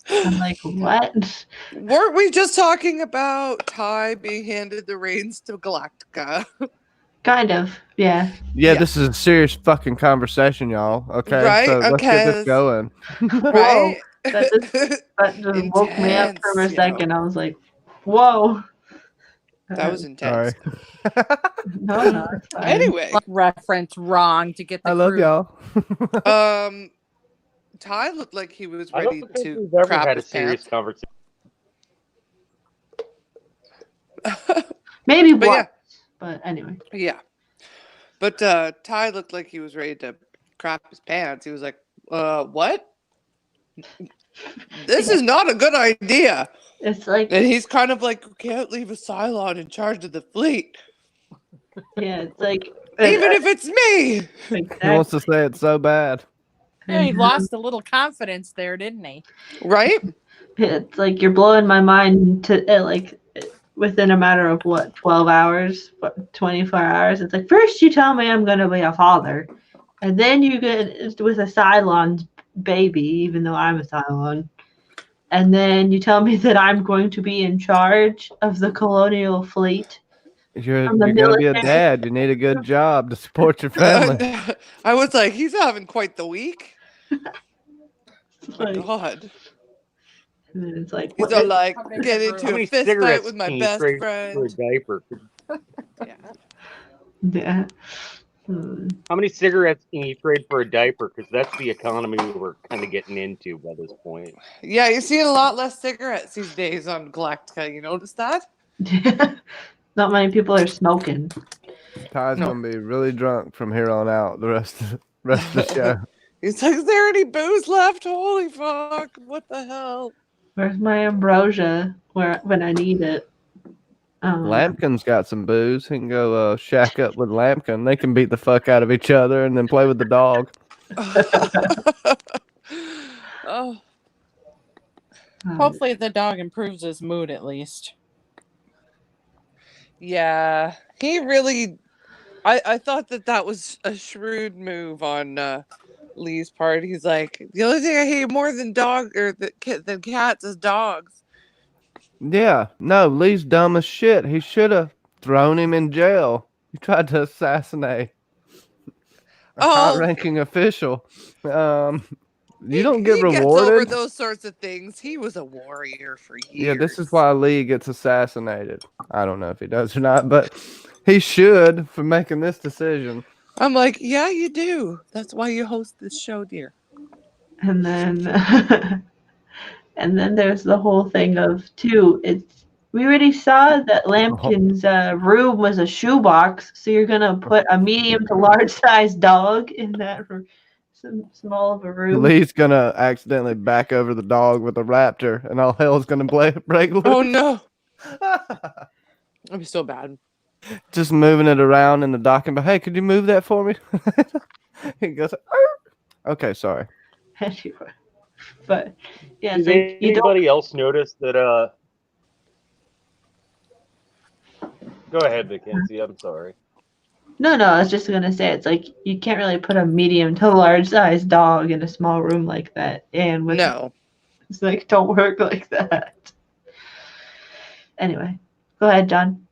I'm like, what? weren't we just talking about Ty being handed the reins to Galactica? Kind of, yeah. Yeah, Yeah. this is a serious fucking conversation, y'all. Okay, Right? so let's get this Okay. going. Right? That just woke me up for a Intense, second. I was like, whoa. That was Sorry. intense. No, it's fine. Anyway, Reference wrong to get the I love crew. y'all. Ty looked like he was I ready don't think to we've ever crap had a his serious pants. conversation. Maybe But once, but anyway. Yeah. But Ty looked like he was ready to crap his pants. He was like, what? This is not a good idea. It's like, And he's kind of like, you can't leave a Cylon in charge of the fleet. yeah, it's like, Even if it's me. He wants to say it so bad. Yeah, he lost a little confidence there, didn't he? Right? It's like you're blowing my mind to within a matter of what, 12 hours, 24 hours. It's like, first you tell me I'm going to be a father, and then you get with a Cylon baby, even though I'm a Cylon, and then you tell me that I'm going to be in charge of the colonial fleet. You're From the gonna be a military. dad. You need a good job to support your family. I was like, he's having quite the week. My Like, God. and then it's like, He's what, all like, How many get cigarettes into a many fist fight cigarettes with my can you best trade for friend. a diaper? Yeah. yeah. How many cigarettes can you trade for a diaper? Because that's the economy we're kind of getting into by this point. Yeah, you're seeing a lot less cigarettes these days on Galactica. You notice that? Not many people are smoking. Ty's No. gonna be really drunk from here on out. The rest of the show. He's like, is there any booze left? Holy fuck. What the hell? Where's my ambrosia when I need it? Lampkin's got some booze. He can go shack up with Lampkin. They can beat the fuck out of each other and then play with the dog. Oh, Hopefully the dog improves his mood at least. yeah. He really. I thought that was a shrewd move on Lee's part. He's like, the only thing I hate more than than cats is dogs. Yeah, no, Lee's dumb as shit. He should have thrown him in jail. He tried to assassinate a high-ranking official. You don't get he rewarded. gets over those sorts of things. He was a warrior for years. Yeah, this is why Lee gets assassinated. I don't know if he does or not, but he should for making this decision. I'm like, yeah, you do. That's why you host this show, dear. And then and then there's the whole thing of we already saw that Lampkin's room was a shoebox, so you're gonna put a medium to large size dog in that small of a room. Lee's gonna accidentally back over the dog with a raptor, and all hell's gonna break loose. Oh no. I'm so bad. Just moving it around in the docking, but hey, could you move that for me? He goes, "Arr." Okay, sorry. Anyway, but yeah, Did it's like you don't. anybody else notice that? Go ahead, Mackenzie. I'm sorry. No, I was just gonna say it's like you can't really put a medium to large size dog in a small room like that, and No. it's like don't work like that. Anyway, go ahead, John.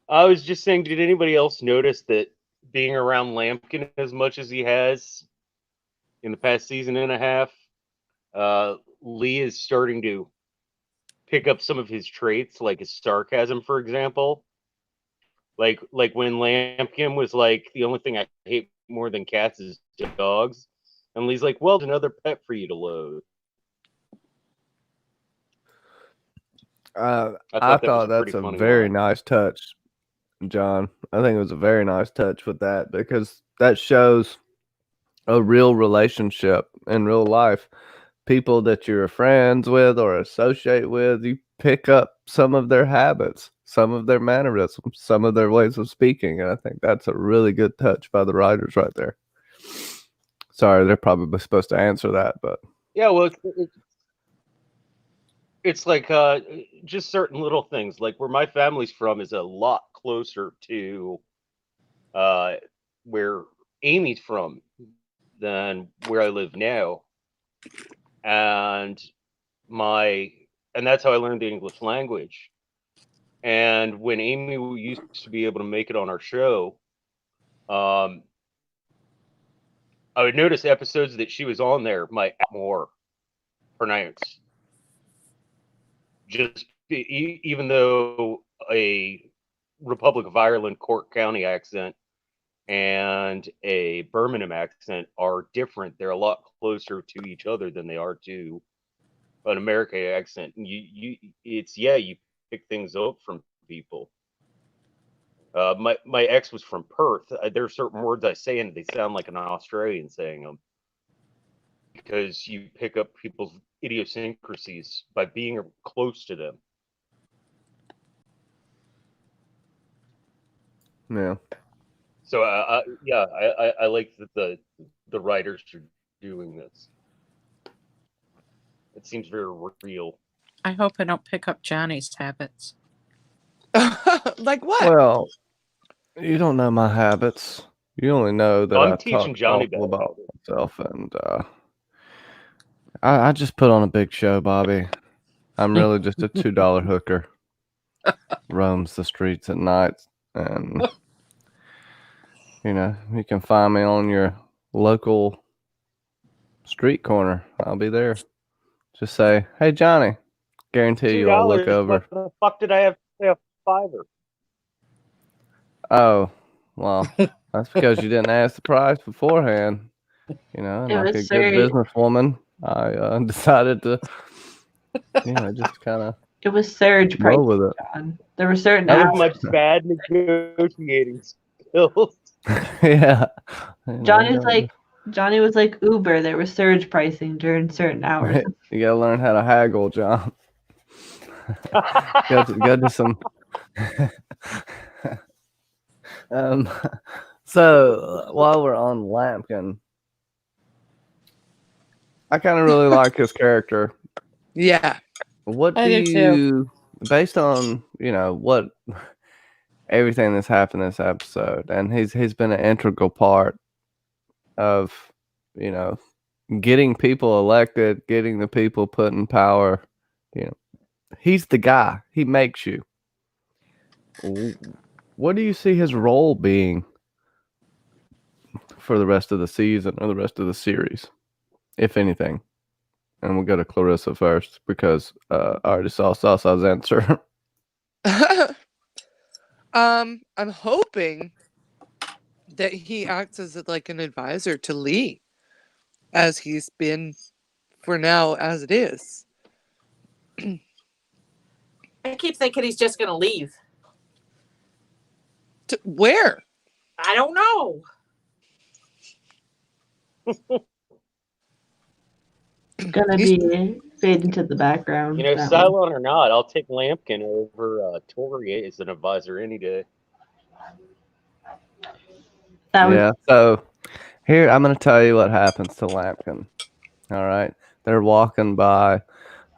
I was just saying, did anybody else notice that being around Lampkin as much as he has in the past season and a half, Lee is starting to pick up some of his traits, like his sarcasm, for example. Like when Lampkin was like, the only thing I hate more than cats is dogs. And Lee's like, well, it's another pet for you to load. I that was thought that's pretty a funny very line. nice touch, John. I think it was a very nice touch with that because that shows a real relationship in real life. People that you're friends with or associate with, you pick up some of their habits, some of their mannerisms, some of their ways of speaking. And I think that's a really good touch by the writers right there. Sorry, they're probably supposed to answer that, but Yeah, well, it's like just certain little things. Like where my family's from is a lot closer to where Amy's from than where I live now, and and that's how I learned the English language. And when Amy used to be able to make it on our show, I would notice episodes that she was on there might more pronounced. Even though a Republic of Ireland Cork County accent and a Birmingham accent are different. They're a lot closer to each other than they are to an American accent. And you pick things up from people. My ex was from Perth. There are certain words I say and they sound like an Australian saying them because you pick up people's idiosyncrasies by being close to them. Yeah. So I like that the writers are doing this. It seems very real. I hope I don't pick up Johnny's habits. Like what? Well, you don't know my habits. You only know that I'm I teaching talk Johnny awful bad about habits. myself, and I just put on a big show, Bobby. I'm really just a $2 hooker. Roams the streets at night, and you can find me on your local street corner. I'll be there. Just say, "Hey, Johnny." Guarantee you, I'll look $2. over. What the fuck did I have to pay a $5? Oh, well, that's because you didn't ask the price beforehand. And It like was a good surge. businesswoman, I decided to, just kind of It was surge roll prices, with it. John. There were certain That was hours. my bad negotiating skills. Yeah. Johnny was like Uber. There was surge pricing during certain hours. You gotta learn how to haggle, John. go to some. So while we're on Lampkin, I kind of really like his character. Yeah. What I do do too. you, based on what everything that's happened this episode, and he's been an integral part of getting people elected, getting the people put in power. He's the guy. He makes you. What do you see his role being for the rest of the season or the rest of the series, if anything? And we'll go to Clarissa first because I already saw Sasa's answer. I'm hoping that he acts as like an advisor to Lee, as he's been for now as it is. I keep thinking he's just going to leave. To where? I don't know. Gonna be fade into the background. that one. Cylon or not, I'll take Lampkin over Tori as an advisor any day. That was Yeah. So here I'm going to tell you what happens to Lampkin. All right, they're walking by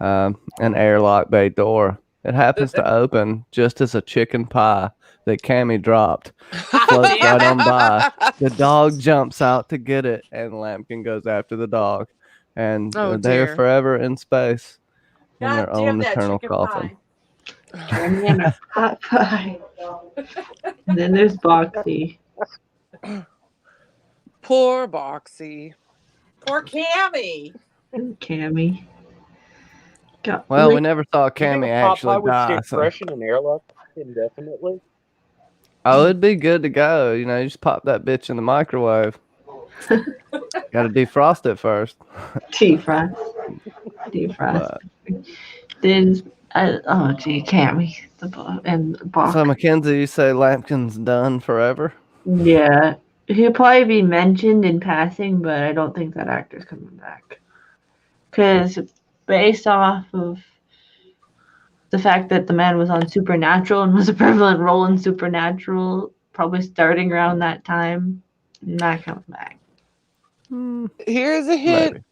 an airlock bay door. It happens to open just as a chicken pie that Cammy dropped floats right on by. The dog jumps out to get it, and Lampkin goes after the dog, and they're dear. forever in space in God their damn own that eternal chicken coffin. pie. Cammy and a hot pie. And then there's Boxy. Poor Boxy. Poor Cammy. Cammy. Well, we never saw You think Cammy a Popeye actually would stay die. So. fresh in an airlock indefinitely? Oh, it'd be good to go. You just pop that bitch in the microwave. Got to defrost it first. Defrost. But- Then, Cammy. And Box. So, Mackenzie, you say Lampkin's done forever? Yeah. He'll probably be mentioned in passing, but I don't think that actor's coming back. Because based off of the fact that the man was on Supernatural and was a prevalent role in Supernatural, probably starting around that time, not coming back. Here's a hint. Maybe.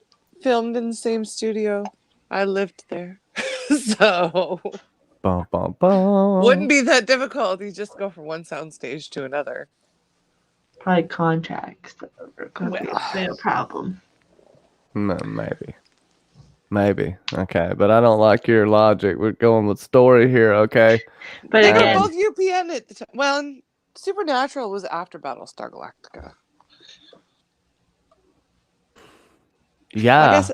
Filmed in the same studio. I lived there. So Bum, bum, bum. wouldn't be that difficult. You just go from one soundstage to another. Probably contracts that are going to be Well. a problem. Maybe. Okay, but I don't like your logic. We're going with story here, okay? But They were again, both UPN at the time. Well, and Supernatural was after Battlestar Galactica. Yeah. I guess.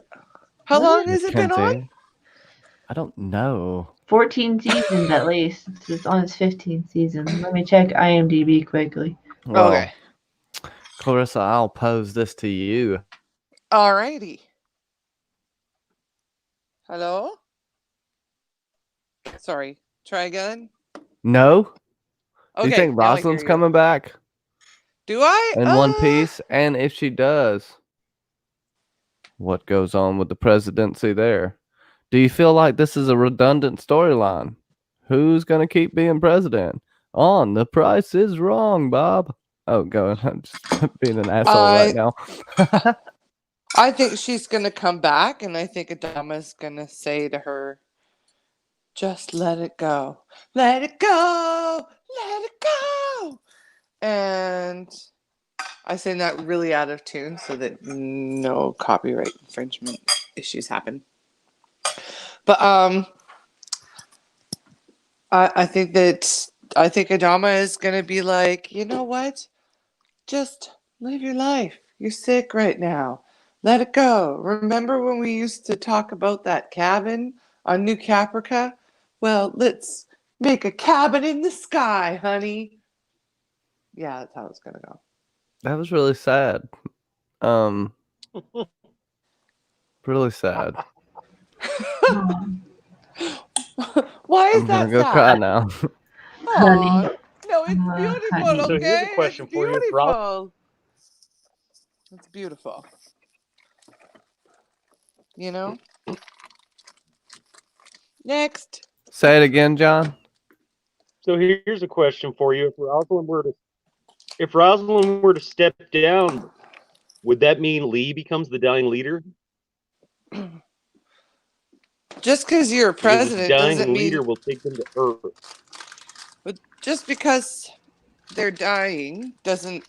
How long has it been on? Mackenzie. I don't know. 14 seasons at least. It's on its 15th season. Let me check IMDb quickly. Well, Okay. Clarissa, I'll pose this to you. Alrighty. Hello? Sorry. Try again. No? Okay. Do you think now I hear Rosalind's you. coming back Do I? in One Piece? And if she does, what goes on with the presidency there? Do you feel like this is a redundant storyline? Who's going to keep being president? On The Price is Wrong, Bob. Oh, go. I'm just being an asshole right now. I think she's gonna come back, and I think Adama's gonna say to her, "Just let it go, let it go, let it go." And I say that really out of tune so that no copyright infringement issues happen. But I think Adama is gonna be like, you know what? Just live your life. You're sick right now. Let it go. Remember when we used to talk about that cabin on New Caprica? Well, let's make a cabin in the sky, honey. Yeah, that's how it's gonna go. That was really sad. Really sad. Why is I'm that gonna go sad? cry now. Aw, no, it's beautiful, honey. okay? So here's a question It's for you, beautiful. It's beautiful. You know? Next. Say it again, John. So here's a question for you: if Rosalind were to step down, would that mean Lee becomes the dying leader? Just because you're a Because the president dying doesn't leader mean... will take them to Earth. But just because they're dying doesn't...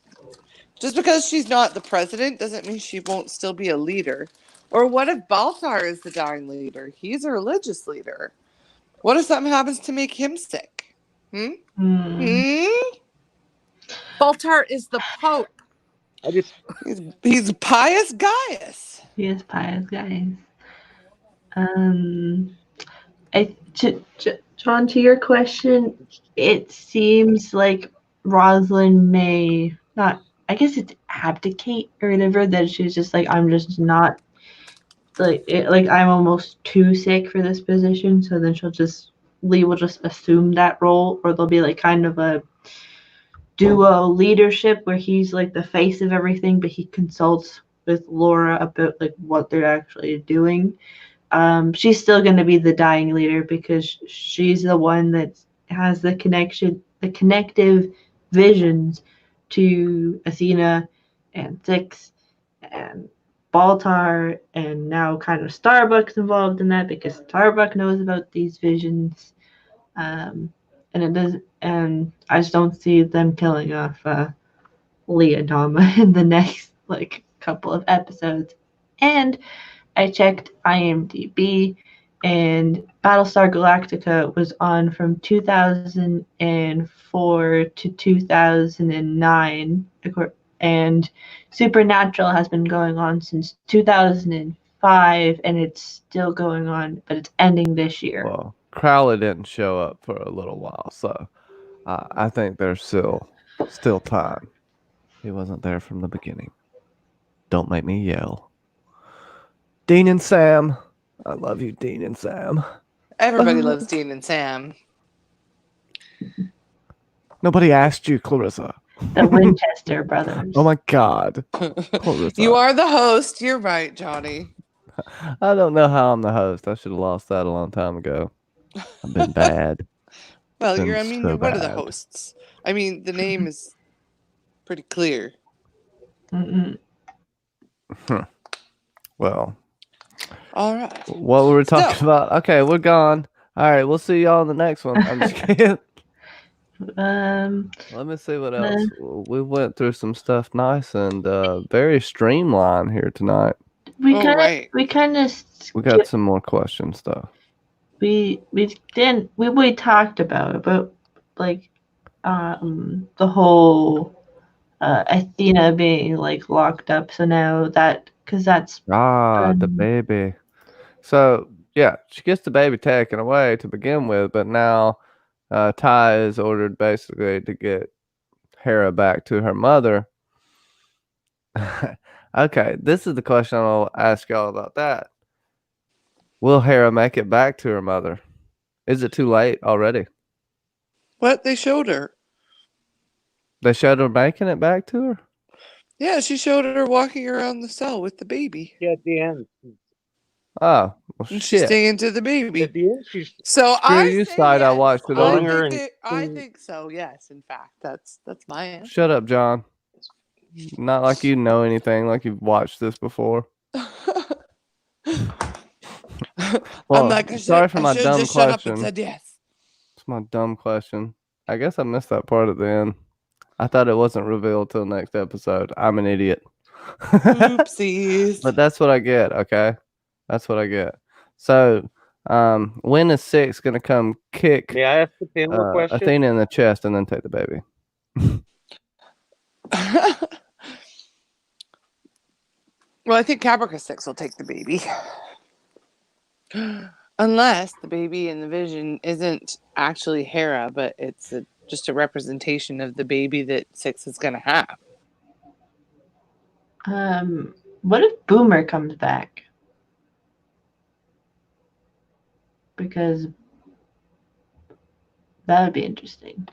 Just because she's not the president doesn't mean she won't still be a leader. Or what if Baltar is the dying leader? He's a religious leader. What if something happens to make him sick? Baltar is the Pope. He's Pious Gaius. He is pious, guys. John, to your question, it seems like Rosalind may not. I guess it's abdicate or whatever. That she's just like, I'm just not like I'm almost too sick for this position. So then Lee will just assume that role, or there'll be like kind of a duo leadership where he's like the face of everything, but he consults with Laura about like what they're actually doing. She's still going to be the dying leader because she's the one that has the connective visions to Athena and Six and Baltar, and now kind of Starbuck's involved in that because Starbuck knows about these visions. And it does, and I just don't see them killing off Lee Adama in the next like couple of episodes. And I checked IMDb, and Battlestar Galactica was on from 2004 to 2009, and Supernatural has been going on since 2005, and it's still going on, but it's ending this year. Well, Crowley didn't show up for a little while, so I think there's still time. He wasn't there from the beginning. Don't make me yell. Dean and Sam. I love you, Dean and Sam. Everybody loves Dean and Sam. Nobody asked you, Clarissa. The Winchester brothers. Oh my God. Clarissa. You are the host. You're right, Johnny. I don't know how I'm the host. I should have lost that a long time ago. I've been bad. Well, Been you're so one of the bad. hosts. I mean, the name is pretty clear. Mm-mm. Well, All right. What were we talking So- about? Okay, we're gone. All right, we'll see y'all in the next one. I'm just kidding. Let me see what else. We went through some stuff nice and very streamlined here tonight. we Oh, kind of right. we kind of We got some more question stuff. we didn't we talked about like the whole Athena being like locked up. So now that because that's The baby. So yeah, she gets the baby taken away to begin with, but now Ty is ordered basically to get Hera back to her mother. Okay, this is the question I'll ask y'all about that. Will Hera make it back to her mother? Is it too late already? What? They showed her. They showed her making it back to her? Yeah, she showed her walking around the cell with the baby. Yeah, at the end. Oh, well, And she's shit. singing to the baby. At the end, she's So Screw I you, say Side. I yes. watched it calling all. her and I think so. Yes, in fact, that's my answer. Shut up, John. Not like you know anything, like you've watched this before. Well, I'm like, sorry for I my should dumb just shut up and question. said yes. It's my dumb question. I guess I missed that part at the end. I thought it wasn't revealed till next episode. I'm an idiot. Oopsies. But that's what I get, okay? That's what I get. So, when is Six gonna come kick may I ask the panel a question? Athena in the chest and then take the baby? Well, I think Caprica 6 will take the baby. Unless the baby in the vision isn't actually Hera, but it's just a representation of the baby that Six is going to have. what if Boomer comes back? Because that would be interesting.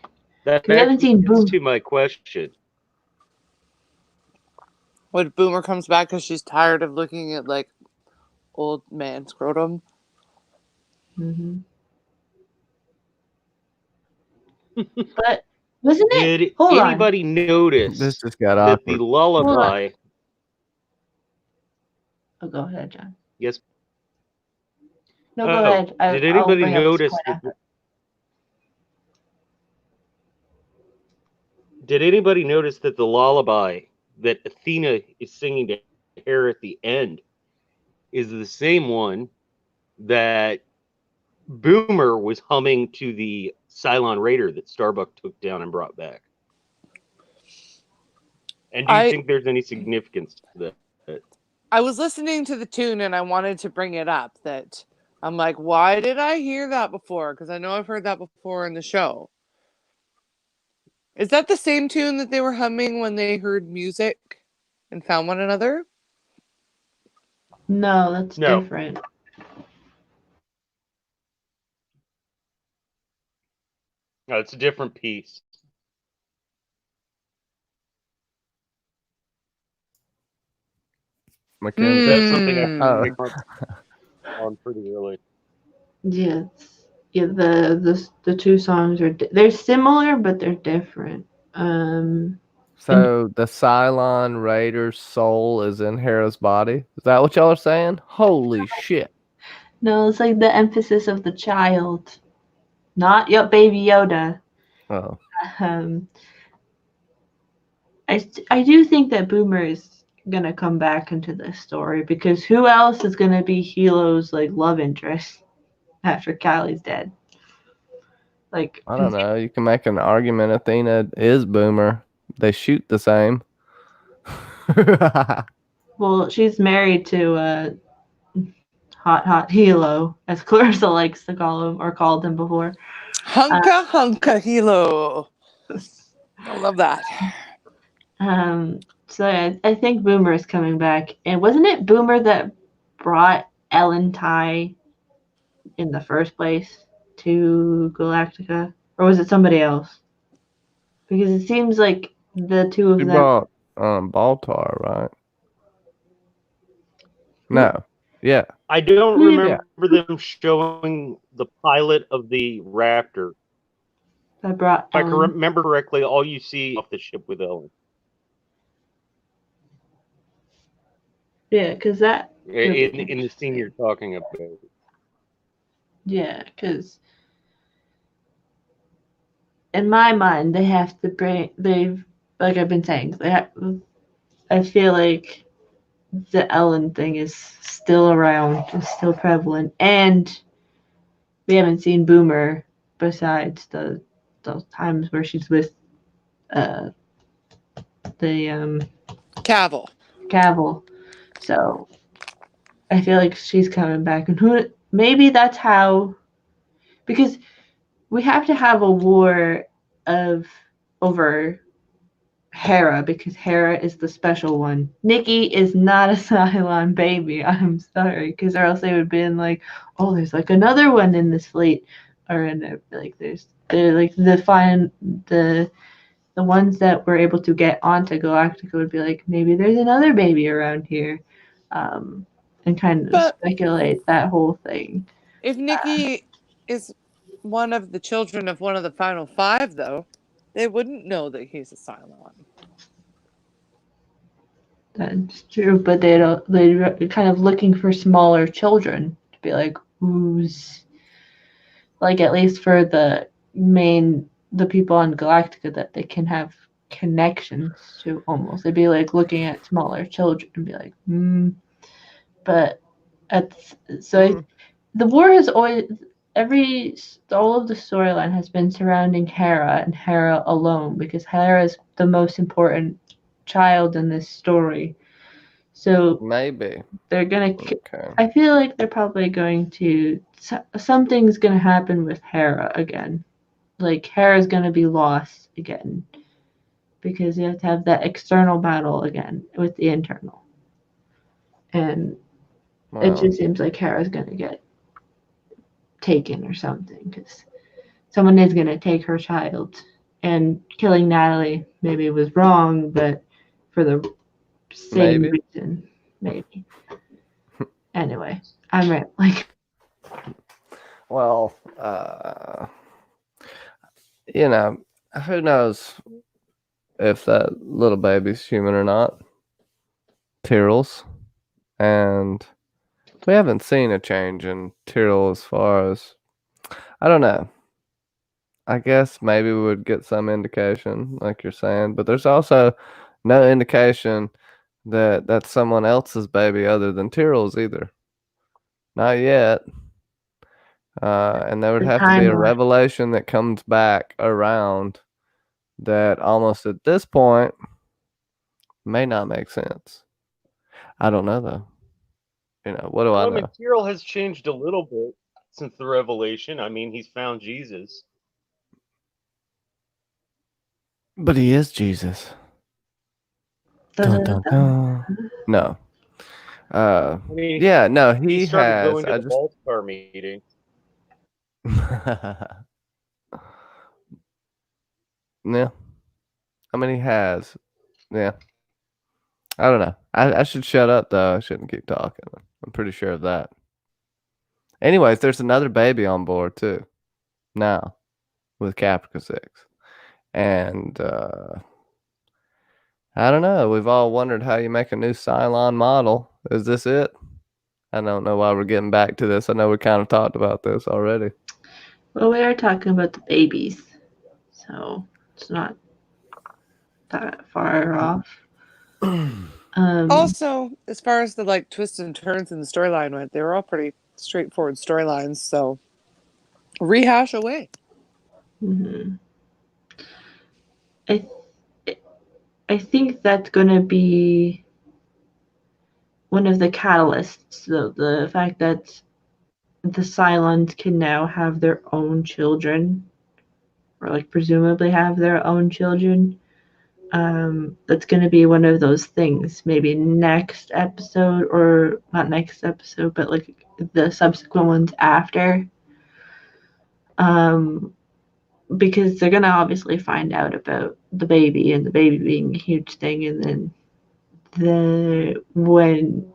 That We haven't seen gets Boom. to my question. What, Boomer comes back because she's tired of looking at, like, old man scrotum? Mm-hmm. But wasn't it? Did Hold on. anybody notice This just got that the awkward. lullaby? Oh, go ahead, John. Yes. No, go ahead. Did I'll anybody bring up this notice point that? after. Did anybody notice that the lullaby that Athena is singing to Hera at the end is the same one that Boomer was humming to the Cylon Raider that Starbuck took down and brought back? And do you think there's any significance to that? I was listening to the tune and I wanted to bring it up that I'm like, why did I hear that before? Because I know I've heard that before in the show. Is that the same tune that they were humming when they heard music and found one another? No, that's No. different. No, it's a different piece. Mackenzie. That's something I Oh. picked up on pretty early. Yes. Yeah, the two songs are they're similar, but they're different. So the Cylon Raider's soul is in Hera's body? Is that what y'all are saying? Holy shit. No, it's like the emphasis of the child, not your baby Yoda. Oh. I do think that Boomer is gonna come back into this story because who else is gonna be Hilo's like love interest after Callie's dead? Like I don't know. You can make an argument Athena is Boomer. They shoot the same. well, she's married to hot Hilo, as Clarissa likes to call him or called him before. Hunka Hilo. I love that. So I think Boomer is coming back. And wasn't it Boomer that brought Ellen Ty in the first place to Galactica? Or was it somebody else? Because it seems like the two of She them. brought Baltar, right? No. Yeah. I don't Yeah. remember them showing the pilot of the Raptor. That brought If I can Ellen. remember correctly, all you see off the ship with Ellen. Yeah, because that in the scene you're talking about. Yeah, because in my mind, they have to bring. They've like I've been saying. I feel like the Ellen thing is still around, is still prevalent, and we haven't seen Boomer besides those times where she's with uh the Cavill. Cavill. So I feel like she's coming back, and maybe that's how, because we have to have a war over Hera, because Hera is the special one. Nikki is not a Cylon baby. I'm sorry, because or else they would have been like, oh, there's like another one in this fleet, or in like they're like the ones that were able to get onto Galactica would be like, maybe there's another baby around here, and kind of But speculate that whole thing. if Nikki is one of the children of one of the final 5, though, they wouldn't know that he's a Cylon. That's true, but they're kind of looking for smaller children to be like, who's like, at least for the people on Galactica, that they can have connections to. Almost, they'd be like looking at smaller children and be like, but the war has always all of the storyline has been surrounding Hera and Hera alone, because Hera is the most important child in this story. So Maybe. they're gonna. Okay. I feel like they're probably going to. Something's gonna happen with Hera again. Like Hera's gonna be lost again, because you have to have that external battle again with the internal, and it just seems like Hera's gonna get taken or something, because someone is gonna take her child. And killing Natalie maybe was wrong, but for the same reason, maybe. Anyway, I'm rambling. Well, who knows if that little baby's human or not. Tyrrell's. And we haven't seen a change in Tyrrell as far as, I don't know. I guess maybe we would get some indication, like you're saying, but there's also no indication that that's someone else's baby other than Tyrrell's either. Not yet. And there would have to be a revelation that comes back around that almost at this point may not make sense. I don't know though. What do I know? Tyrrell has changed a little bit since the revelation. I mean, he's found Jesus. But he is Jesus. Dun, dun, dun. No. I mean, yeah, no, he started going to the Baltar meeting. Yeah. I mean, he has. Yeah. I don't know. I should shut up, though. I shouldn't keep talking. I'm pretty sure of that. Anyways, there's another baby on board, too. Now. With Caprica 6. And, I don't know. We've all wondered how you make a new Cylon model. Is this it? I don't know why we're getting back to this. I know we kind of talked about this already. Well, we are talking about the babies, so it's not that far off. Also, as far as the twists and turns in the storyline went, they were all pretty straightforward storylines, so rehash away. Mm-hmm. I think that's going to be one of the catalysts, the fact that the Cylons can now have their own children, or presumably have their own children. That's going to be one of those things, maybe next episode, or not next episode, but the subsequent ones after. Because they're going to obviously find out about the baby, and the baby being a huge thing, and then when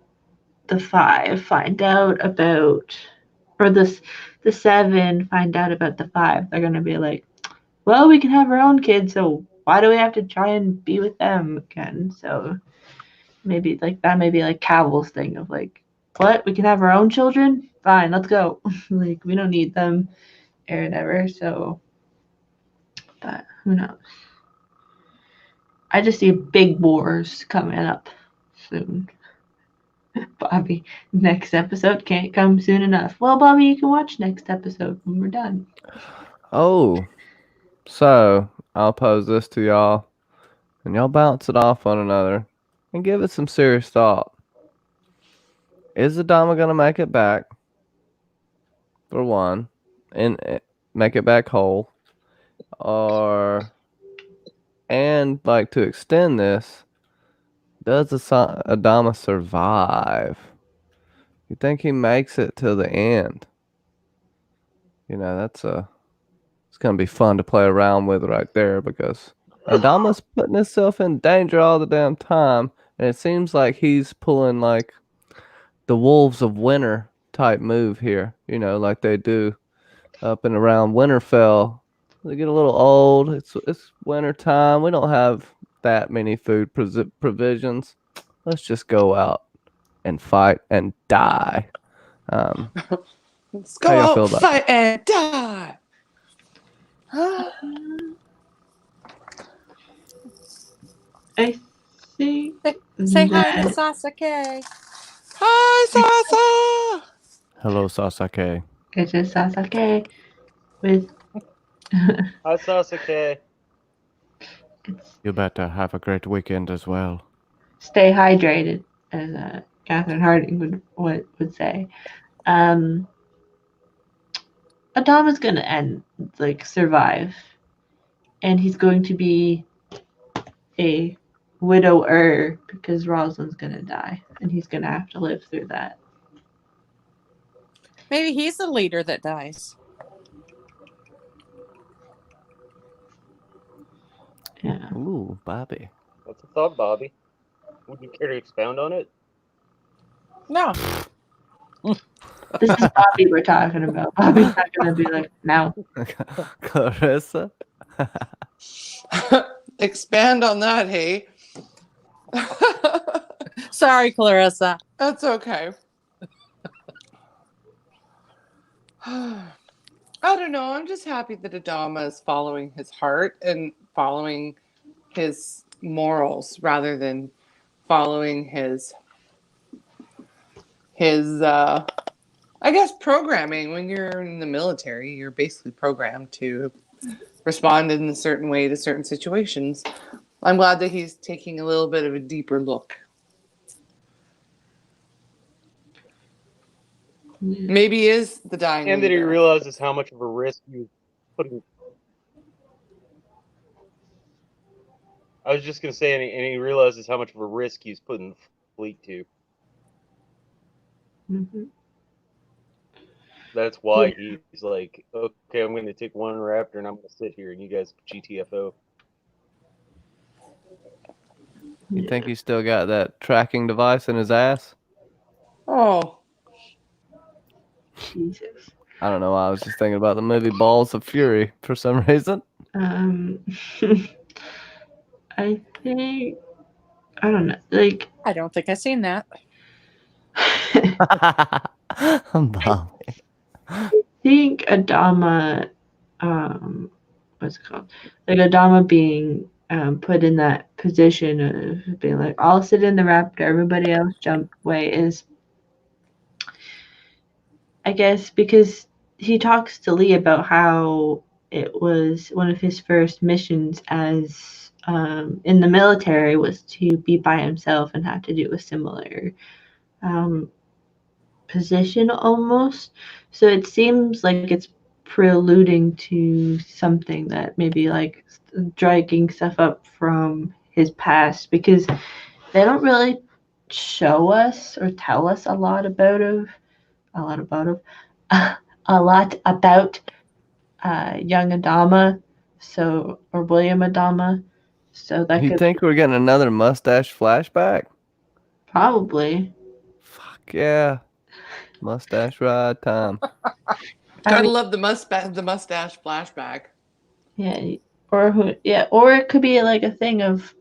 the 5 find out about, or the 7 find out about the 5, they're going to be like, well, we can have our own kids, so why do we have to try and be with them again? So maybe that may be Cavill's thing of what? We can have our own children? Fine, let's go. Like, we don't need them or whatever. So, but who knows? I just see big wars coming up soon. Bobby, next episode can't come soon enough. Well, Bobby, you can watch next episode when we're done. Oh, so I'll pose this to y'all, and y'all bounce it off one another, and give it some serious thought. Is Adama gonna make it back? For one, and make it back whole, or and like to extend this, does Adama survive? You think he makes it till the end? You know, it's gonna be fun to play around with right there because Adama's putting himself in danger all the damn time, and it seems like he's pulling like the Wolves of Winter type move here. You know, like they do up and around Winterfell. They get a little old. It's winter time. We don't have that many food provisions. Let's just go out and fight and die. Let's go How y'all out, feel about fight, and die. I think Say hi to that Sasuke. Hi, Sasa. Hello, Sasake. it's just Sasuke with Hi, Sasuke. You better have a great weekend as well. stay hydrated, as Catherine Harding would say. Adama's gonna survive, and he's going to be a widower because Rosalind's gonna die, and he's gonna have to live through that. Maybe he's the leader that dies. Yeah. Ooh, Bobby. What's the thought, Bobby? Would you care to expound on it? No. This is Bobby we're talking about. Bobby's not gonna be like, no. Clarissa? Expand on that, hey. Sorry, Clarissa. That's okay. I don't know. I'm just happy that Adama is following his heart and following his morals rather than following his I guess programming. When you're in the military, you're basically programmed to respond in a certain way to certain situations. I'm glad that he's taking a little bit of a deeper look. Maybe he is the dying And that he leader. realizes how much of a risk he was putting. I was just going to say, and he realizes how much of a risk he's putting the fleet to. Mm-hmm. That's why he's like, okay, I'm going to take one Raptor and I'm going to sit here and you guys GTFO. You think he's still got that tracking device in his ass? Oh, Jesus. I don't know why. I was just thinking about the movie Balls of Fury for some reason. I think I don't know. Like I don't think I've seen that. Bobby. I think Adama, what's it called? Like Adama being put in that position of being like, I'll sit in the Raptor, everybody else jump away is, I guess, because he talks to Lee about how it was one of his first missions as in the military was to be by himself and have to do a similar position almost. So it seems like it's preluding to something that maybe like dragging stuff up from his past because they don't really show us or tell us a lot about young Adama, so or William Adama. So that You could think we're getting another mustache flashback? probably. Fuck yeah. Mustache ride time. gotta love the mustache flashback. Yeah, or it could be like a thing of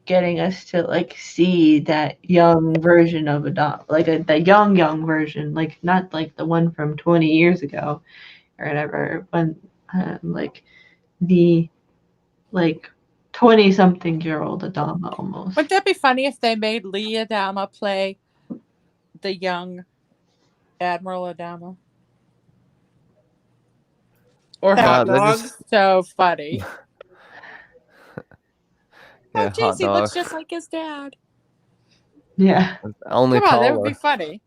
getting us to like see that young version of Adam, like the young version, like not like the one from 20 years ago or whatever, when like the like 20-something-year-old Adama almost. Wouldn't that be funny if they made Lee Adama play the young Admiral Adama? Or That hot God, they dog. just So funny. yeah, Oh, hot geez, he dog. looks just like his dad. Yeah. Only Come on, that would be taller. funny.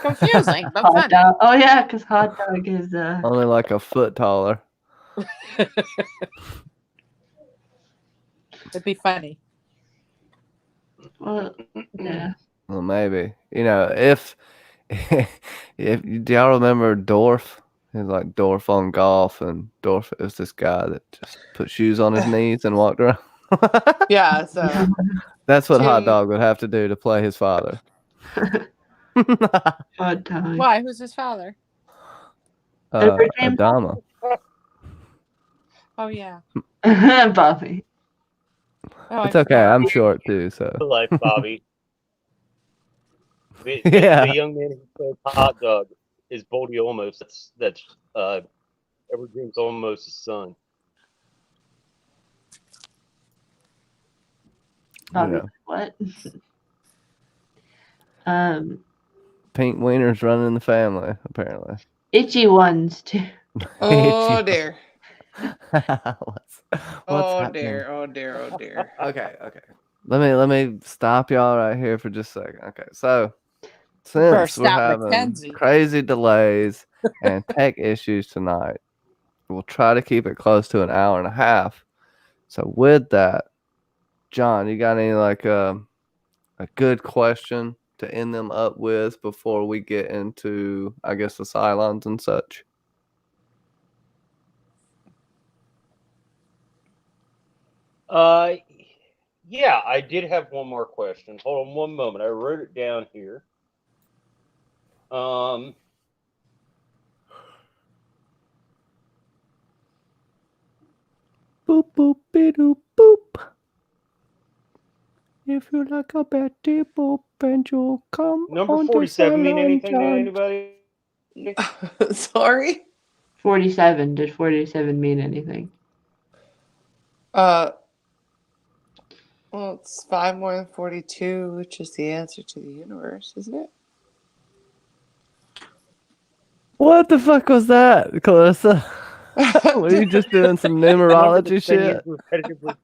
Confusing, but Hot funny. dog. Oh yeah, because hot dog is Only like a foot taller. It'd be funny. well, yeah. Well, maybe. You know, if do y'all remember Dorf? He's like Dorf on golf, and Dorf is this guy that just put shoes on his knees and walked around. Yeah, so That's what Hot Tim- Dog would have to do to play his father. Hot dog. Why? Who's his father? Adama. Oh, yeah. Bobby. Oh, It's okay. I'm short too, so Life, Bobby. The yeah. young man who played Hot Dog is Bodie Olmos. That's Evergreen's Olmos' son. Bobby. Yeah. What? Pink wieners running in the family, apparently. Itchy ones too. oh dear. what's Oh happening? dear. Oh dear. Oh dear. Okay. Let me stop y'all right here for just a second. Okay, so since First, we're stop having Mackenzie. crazy delays and tech issues tonight, we'll try to keep it close to an hour and a half. So with that, John, you got any like a good question to end them up with before we get into, I guess, the Cylons and such? Yeah, I did have one more question. Hold on one moment. I wrote it down here. Boop boop doop boop. If you like a Betty Boop and you'll come Number on 47 mean Cylon anything to John. anybody? Sorry. 47. Did 47 mean anything? Well, it's 5 more than 42, which is the answer to the universe, isn't it? What the fuck was that, Clarissa? Were you just doing some numerology shit? Repetitively.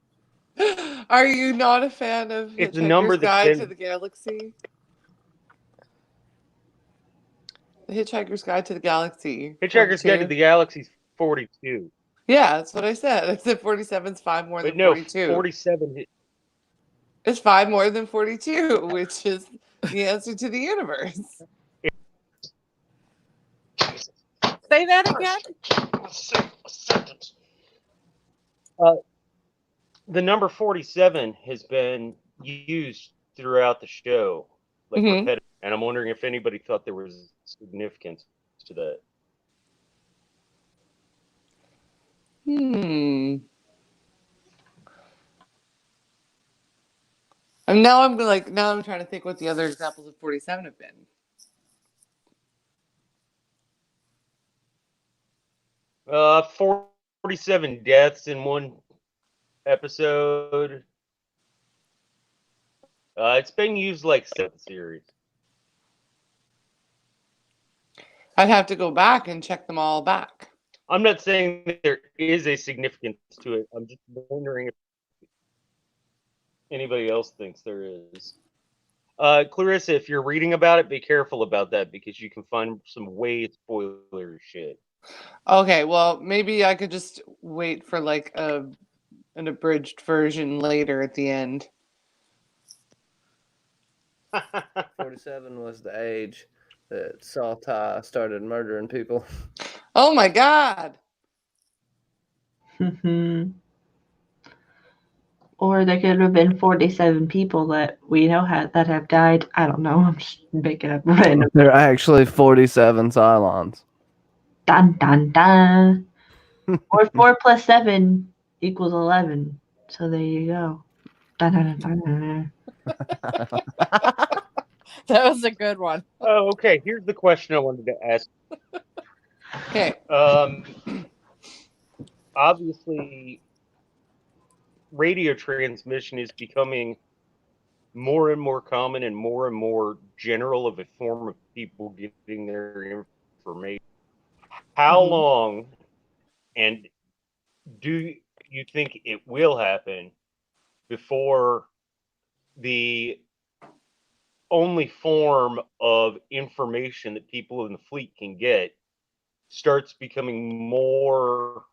Are you not a fan of It's a number Hitchhiker's that Guide can- to the Galaxy? The Hitchhiker's Guide to the Galaxy. Hitchhiker's Guide to 42. the Galaxy is 42. Yeah, that's what I said. I said 47 is 5 more But than no, 42. 47. It's 5 more than 42, which is the answer to the universe. Say that again? A sentence. The number 47 has been used throughout the show, like Mhm. repetitive, and I'm wondering if anybody thought there was significance to that. Now I'm trying to think what the other examples of 47 have been. Uh, 47 deaths in one episode. It's been used like 7 series. I'd have to go back and check them all back. I'm not saying that there is a significance to it. I'm just wondering if anybody else thinks there is. Clarissa, if you're reading about it, be careful about that because you can find some way spoiler shit. Okay, well, maybe I could just wait for like an abridged version later at the end. 47 was the age that Saltai started murdering people. Oh my god! Or there could have been 47 people that we know that have died. I don't know. I'm just making up random. There are actually 47 Cylons. Dun dun dun. Or 4 plus 7 equals 11. So there you go. Dun, dun, dun, dun, That was a good one. Oh, okay. Here's the question I wanted to ask. Okay. Obviously, radio transmission is becoming more and more common and more general of a form of people getting their information. How Mhm. long, and do you think it will happen before the only form of information that people in the fleet can get starts becoming more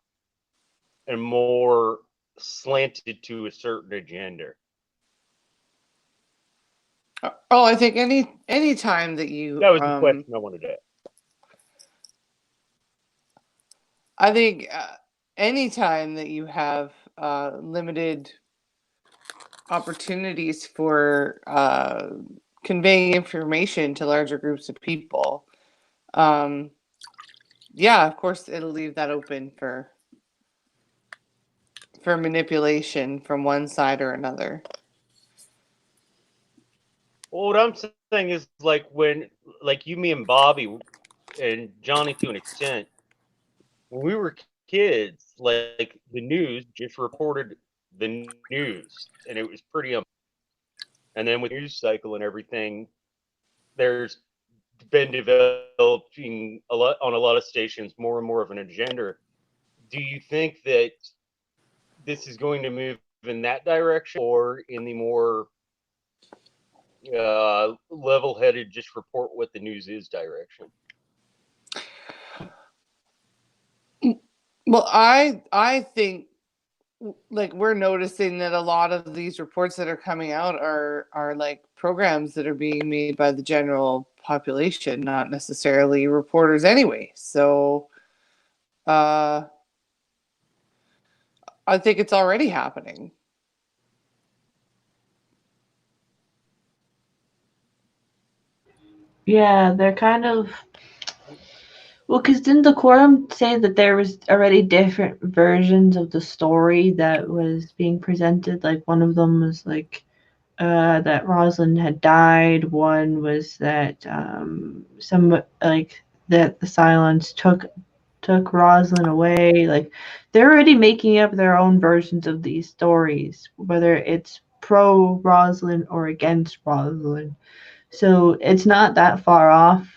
and more slanted to a certain agenda? Oh, I think any time that you That was the question I wanted to ask. I think any time that you have limited opportunities for conveying information to larger groups of people, yeah, of course it'll leave that open for manipulation from one side or another. Well, what I'm saying is like when, like you, me, and Bobby, and Johnny to an extent, when we were kids, like the news just reported the news, and it was pretty. And then with the news cycle and everything, there's been developing a lot on a lot of stations more and more of an agenda. Do you think that this is going to move in that direction, or in the more level-headed, just report what the news is direction? Well, I think like we're noticing that a lot of these reports that are coming out are like programs that are being made by the general population, not necessarily reporters anyway. So I think it's already happening. Yeah, they're kind of. Well, because didn't the quorum say that there was already different versions of the story that was being presented? Like one of them was like that Rosalind had died. One was that some like that the Cylons took Rosalind away. Like they're already making up their own versions of these stories, whether it's pro Rosalind or against Rosalind. So it's not that far off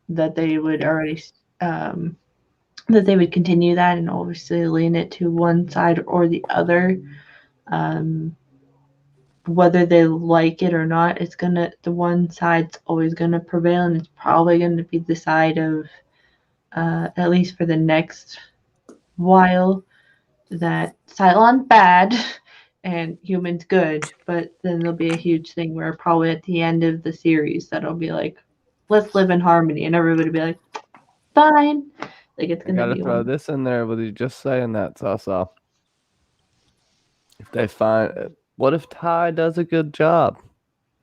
that they would already that they would continue that and obviously lean it to one side or the other. Um, whether they like it or not, it's gonna the one side's always gonna prevail, and it's probably gonna be the side of at least for the next while that Cylon bad and humans good. But then there'll be a huge thing where probably at the end of the series that'll be like, let's live in harmony, and everybody will be like, fine. Like it's I gonna gotta be throw one. this in there with you just saying that, Sasa. If they find, what if Ty does a good job,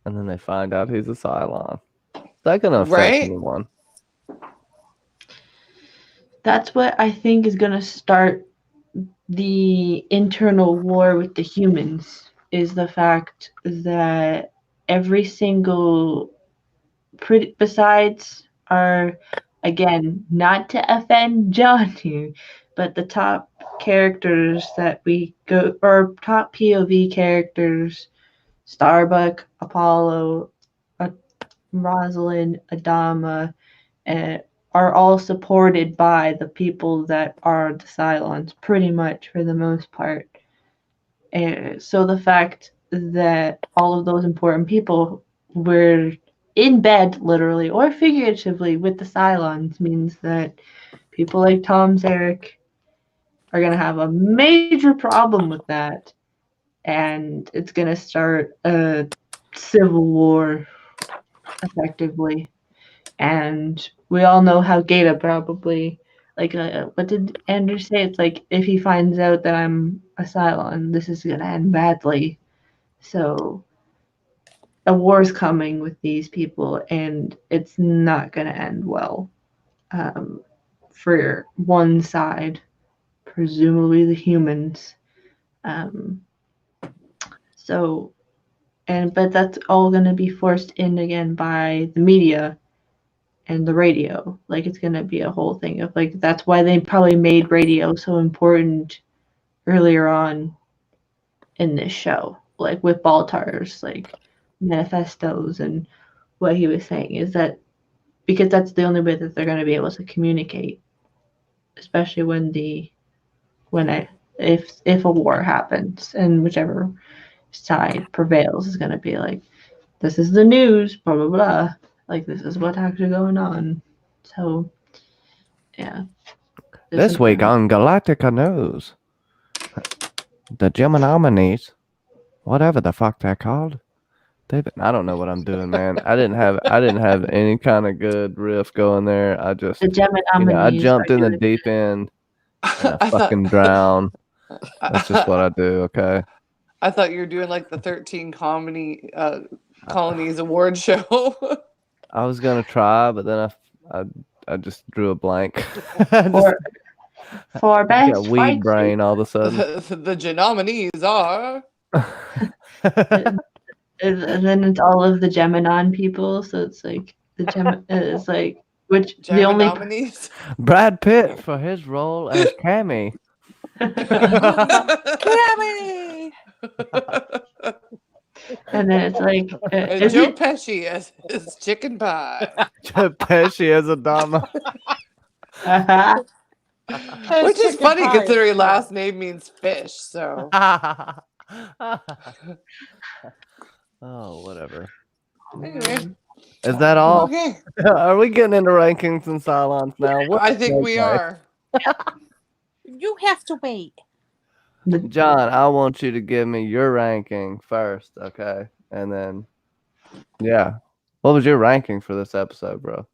and then they find out he's a Cylon? Is that gonna affect Right? anyone? That's what I think is gonna start the internal war with the humans. Is the fact that every single besides our again not to offend John here, but the top characters that we go or top POV characters, Starbuck, Apollo, Rosalind, Adama, uh, are all supported by the people that are the Cylons, pretty much for the most part. So the fact that all of those important people were in bed, literally or figuratively, with the Cylons means that people like Tom Zarek are going to have a major problem with that, and it's going to start a civil war, effectively. And we all know how Gata probably like what did Andrew say? It's like if he finds out that I'm a Cylon, this is gonna end badly. So a war's coming with these people, and it's not gonna end well um, for one side, presumably the humans. Um, so but that's all going to be forced in again by the media and the radio. Like, it's going to be a whole thing of, like, that's why they probably made radio so important earlier on in this show, like with Baltar's like manifestos and what he was saying, is that because that's the only way that they're going to be able to communicate, especially if a war happens, and whichever side prevails is going to be like, this is the news, blah blah blah, like this is what's actually going on. So yeah, This week on Galactica News, the Gemini's, whatever the fuck they're called, I don't know what I'm doing, man. I didn't have any kind of good riff going there. I just, the Gemini I jumped in the deep end and I fucking drown. That's just what I do. Okay. I thought you were doing like the 13 colonies award show. I was gonna try, but then I just drew a blank. For best got weed brain all of a sudden. The nominees are. And then it's all of the Geminon people, so it's like it's like which the only nominees. Brad Pitt for his role as Cammy. Cammy! And then it's like and Joe Pesci as his chicken pie. Joe Pesci as Adama. Which is funny considering last name means fish, so. Oh, whatever. Anyway. Is that all? Okay. Are we getting into rankings and Cylons now? I think we are. You have to wait. John, I want you to give me your ranking first, okay? And then, yeah. What was your ranking for this episode, bro?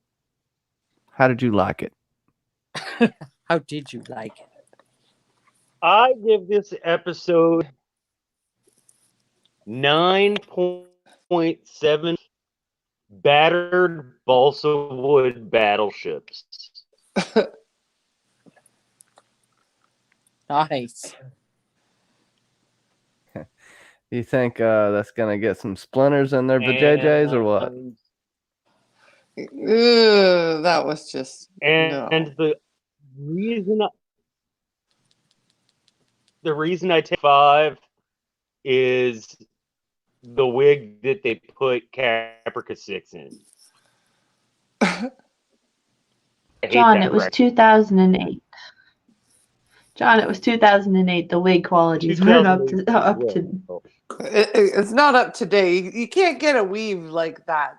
How did you like it? How did you like it? I give this episode 9.7 battered balsa wood battleships. Nice. You think that's gonna get some splinters in their vajayjays or what? That was just and the reason I take 5 is the wig that they put Caprica 6 in. John, it was 2008. John, it was 2008. The wig qualities weren't up to. It's not up to date. You can't get a weave like that.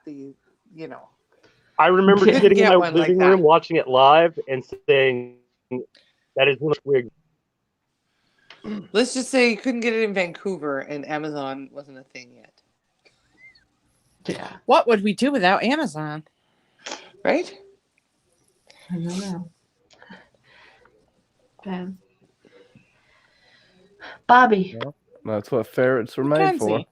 I remember sitting in my living room that. watching it live and saying, "That is one of the wig." Let's just say you couldn't get it in Vancouver, and Amazon wasn't a thing yet. Yeah. What would we do without Amazon? Right? I don't know. Bobby. Well, that's what ferrets were made for.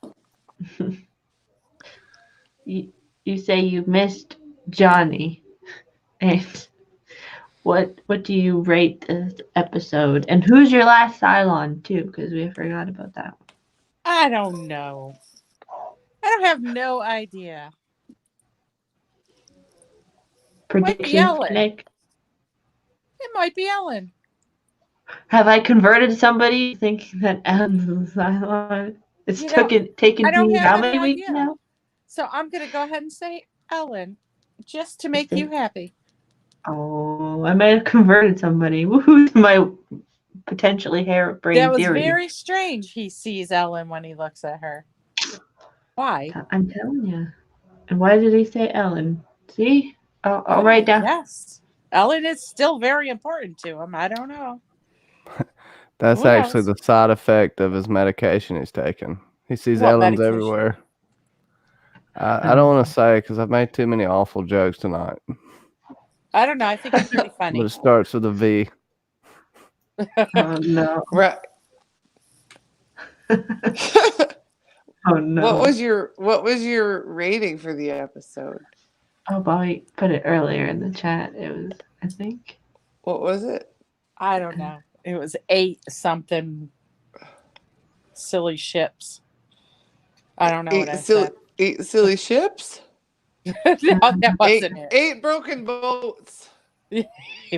You say you missed Johnny, and what do you rate this episode? And who's your last Cylon too? Because we forgot about that. I don't know. I don't have no idea. Predictions, Nick? It might be Ellen. Have I converted somebody thinking that Ellen's the Cylon? It's taken me how many weeks now? So I'm going to go ahead and say Ellen, just to make you happy. Oh, I might have converted somebody. Woohoo to my potentially harebrained That was theory. very strange. He sees Ellen when he looks at her. Why? I'm telling you. And why did he say Ellen? See? I'll write down. Yes. Ellen is still very important to him. I don't know. That's Who actually knows? the side effect of his medication he's taking. He sees What Ellens medication? everywhere. I don't want to say because I've made too many awful jokes tonight. I don't know. I think it's pretty funny. But it starts with a V. Oh no. Right. Oh no. What was your rating for the episode? Oh, Bobby put it earlier in the chat. It was, I think. What was it? I don't know. It was 8 something silly ships. I don't know what I silly, said. 8 silly ships. No, that wasn't it. 8 broken boats.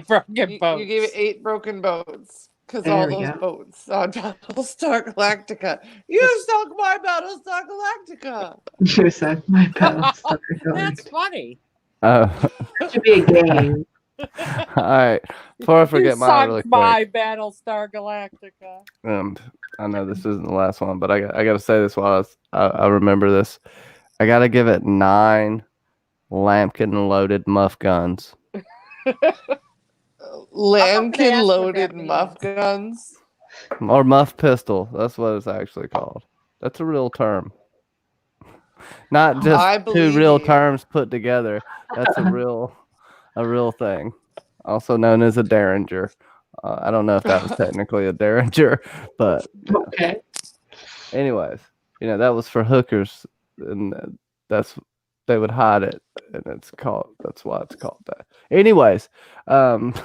Broken You boats. gave it 8 broken boats. Because There all we those go. boats on Battlestar Galactica. You sunk my Battlestar Galactica. You said my bells. Oh, that's funny. That should be a game. all right. Before I forget You mine sunk really quick. my Battlestar Galactica. I know this isn't the last one, but I got to say this while I remember this. I got to give it 9 Lampkin loaded muff guns. Lambkin ask what loaded that means. muff guns. Or muff pistol. That's what it's actually called. That's a real term. Not just I 2 believe real you. terms put together. That's a real thing. Also known as a derringer. I don't know if that was technically a derringer, but Okay. anyways, that was for hookers, and they would hide it, and that's why it's called that. Anyways, this Are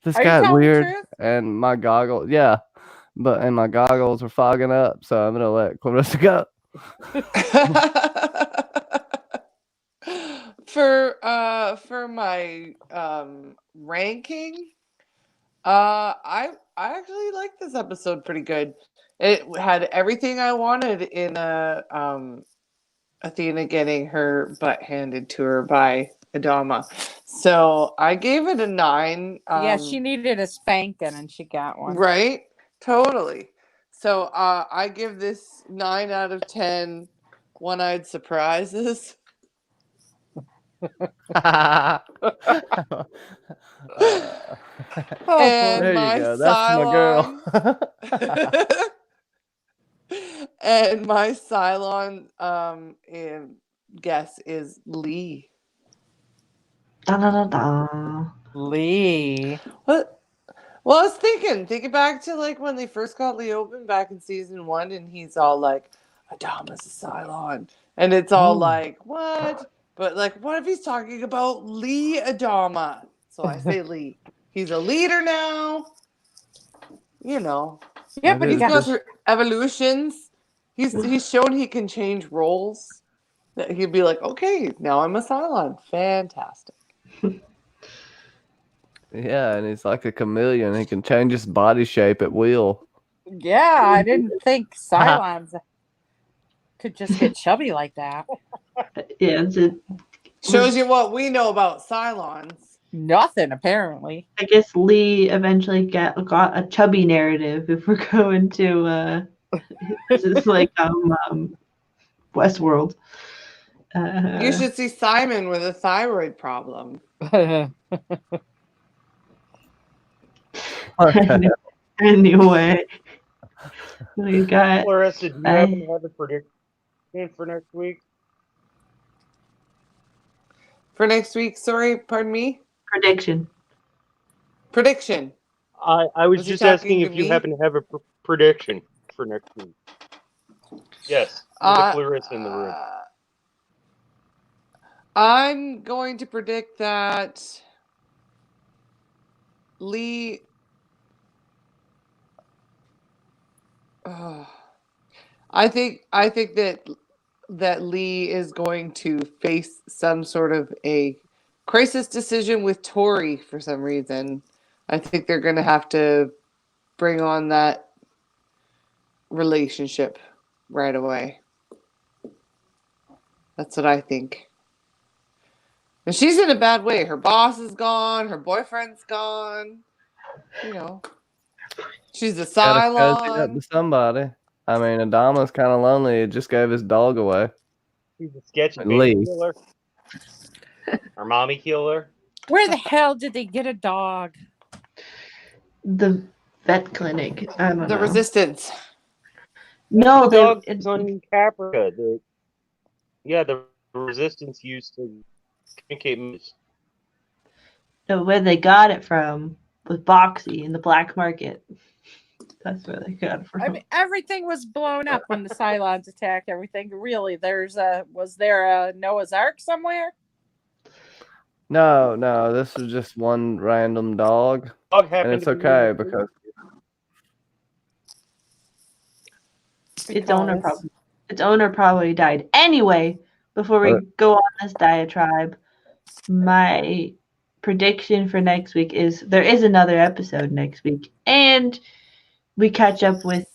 you got telling the weird, truth? and my goggles, and my goggles are fogging up, so I'm gonna let Clarissa go. For my ranking, I actually like this episode pretty good. It had everything I wanted in Athena getting her butt handed to her by Adama. So I gave it a 9. Yeah, she needed a spanking and she got one. Right? Totally. So I give this 9 out of 10 one-eyed surprises. And There you my go. That's my girl. and my Cylon guess is Lee. Da, da, da, da. Lee. What? Well, I was thinking back to like when they first got Lee open back in season 1, and he's all like, Adama's a Cylon. And it's all like, what? But like, what if he's talking about Lee Adama? So I say Lee. He's a leader now. Yeah, That but is He's gone through evolutions. He's shown he can change roles. That he'd be like, okay, now I'm a Cylon. Fantastic. Yeah, and he's like a chameleon. He can change his body shape at will. yeah, I didn't think Cylons could just get chubby like that. Yeah, Shows you what we know about Cylons. Nothing, apparently. I guess Lee eventually got a chubby narrative if we're going to this is like Westworld. You should see Simon with a thyroid problem. Anyway, we got Clarissa, do you happen to have a prediction for next week? For next week, sorry, pardon me? prediction. Prediction. I was Was he just asking talking if to you me? happen to have a prediction for next week. Yes, with a Clarissa in the room. I'm going to predict that Lee. I think that Lee is going to face some sort of a crisis decision with Tori for some reason. I think they're going to have to bring on that relationship right away. That's what I think. And she's in a bad way. Her boss is gone. Her boyfriend's gone. She's a Gotta cozy up Cylon. to somebody. I mean, Adama's kind of lonely. He just gave his dog away. He's a sketchy At baby least. killer. Or mommy killer. Where the hell did they get a dog? The vet clinic. I don't The know. Resistance. No, The dog it's on Caprica. The Resistance used to communicate moves. where they got it from was Boxy in the black market. That's where they got it from. I mean, everything was blown up when the Cylons attacked everything. Really, was there a Noah's Ark somewhere? No, this was just one random dog. Dog And happened it's to be okay because Its owner probably its owner probably died. Anyway, before we go on this diatribe, my prediction for next week is there is another episode next week, and we catch up with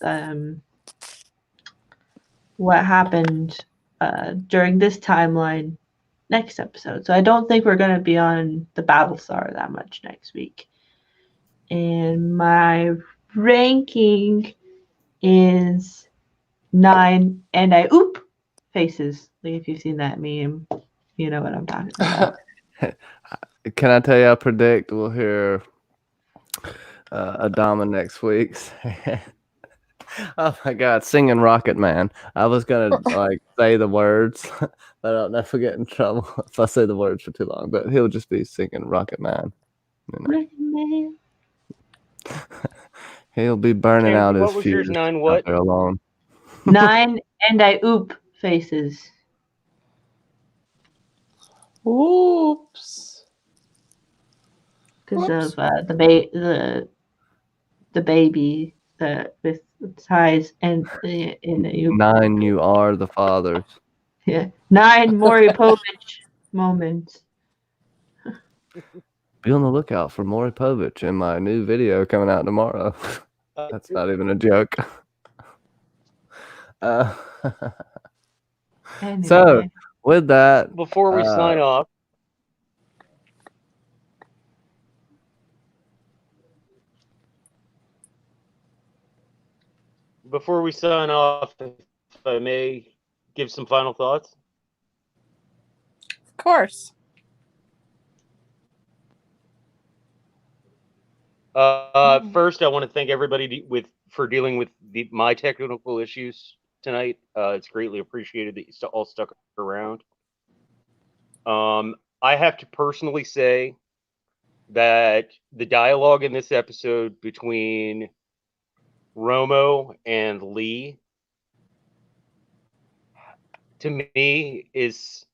what happened during this timeline next episode. So I don't think we're going to be on the Battlestar that much next week. And my ranking is 9, and I oop faces. Like if you've seen that meme, you know what I'm talking about. Can I tell you? I predict we'll hear Adama next week. Oh my God, singing Rocket Man. I was gonna like say the words, but I'll never get in trouble if I say the words for too long. But he'll just be singing Rocket Man. You know. Rocket Man. He'll be burning Kenzie, out his what was yours, fuse 9 out what? there alone. 9, and I oop faces. Oops. Because of the baby with ties and in the 9, you are the fathers. yeah 9 Maury Povich moments. Be on the lookout for Maury Povich in my new video coming out tomorrow. That's not even a joke. Anyway. So with that, Before we sign off, if I may give some final thoughts. Of course. First, I want to thank everybody for dealing with my technical issues tonight. It's greatly appreciated that you all stuck around. I have to personally say that the dialogue in this episode between Romo and Lee, to me, is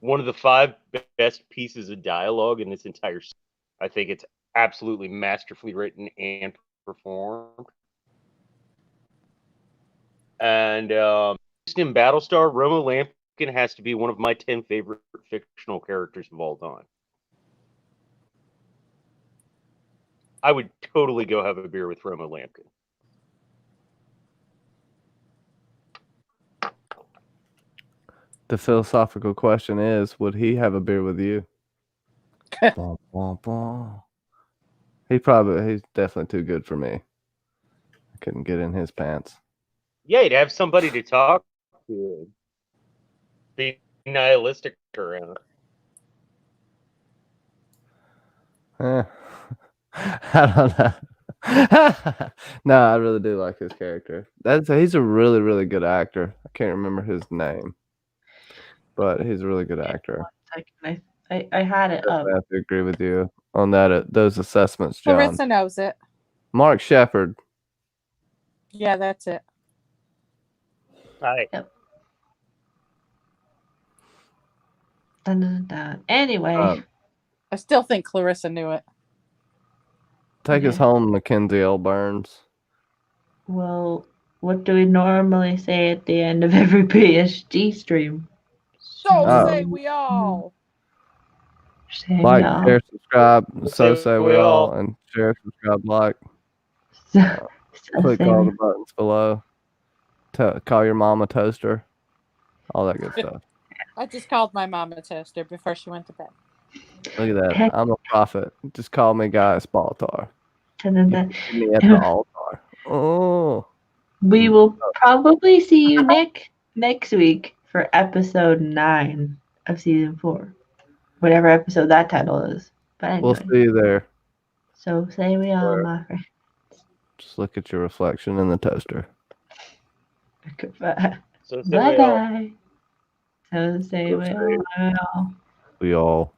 one of the 5 best pieces of dialogue in this entire series. I think it's absolutely masterfully written and performed. And just in Battlestar, Romo Lampkin has to be one of my 10 favorite fictional characters of all time. I would totally go have a beer with Romo Lampkin. the philosophical question is, would he have a beer with you? Bum, bum, bum. He's definitely too good for me. I couldn't get in his pants. Yeah, you'd have somebody to talk to. Be nihilistic around. I don't know. No, I really do like his character. He's a really, really good actor. I can't remember his name, but he's a really good actor. I had it up. I have to agree with you on that. Those assessments, John. Clarissa knows it. Mark Shepard. Yeah, that's it. Hi. Yep. Dun, dun, dun. Anyway, I still think Clarissa knew it. Take us Okay. home, Mackenzie L. Burns. well, what do we normally say at the end of every PSG stream? So Oh. say we all. Say we Like, all. share, subscribe. So Say say we we all. all. And share, subscribe, like. So Click say all we- the buttons below. Call your mama toaster. All that good stuff. I just called my mom a toaster before she went to bed. Look at that. I'm a prophet. Just call me Guy Spaltar. dun, dun, dun. Meet me at the altar. Oh. We will probably see you, Nick, next week for episode 9 of season 4. Whatever episode that title is. But anyway, We'll see you there. so say we all, Where? my friend. Just look at your reflection in the toaster. Goodbye. So say we all. Bye-bye. So say So we say all. We all.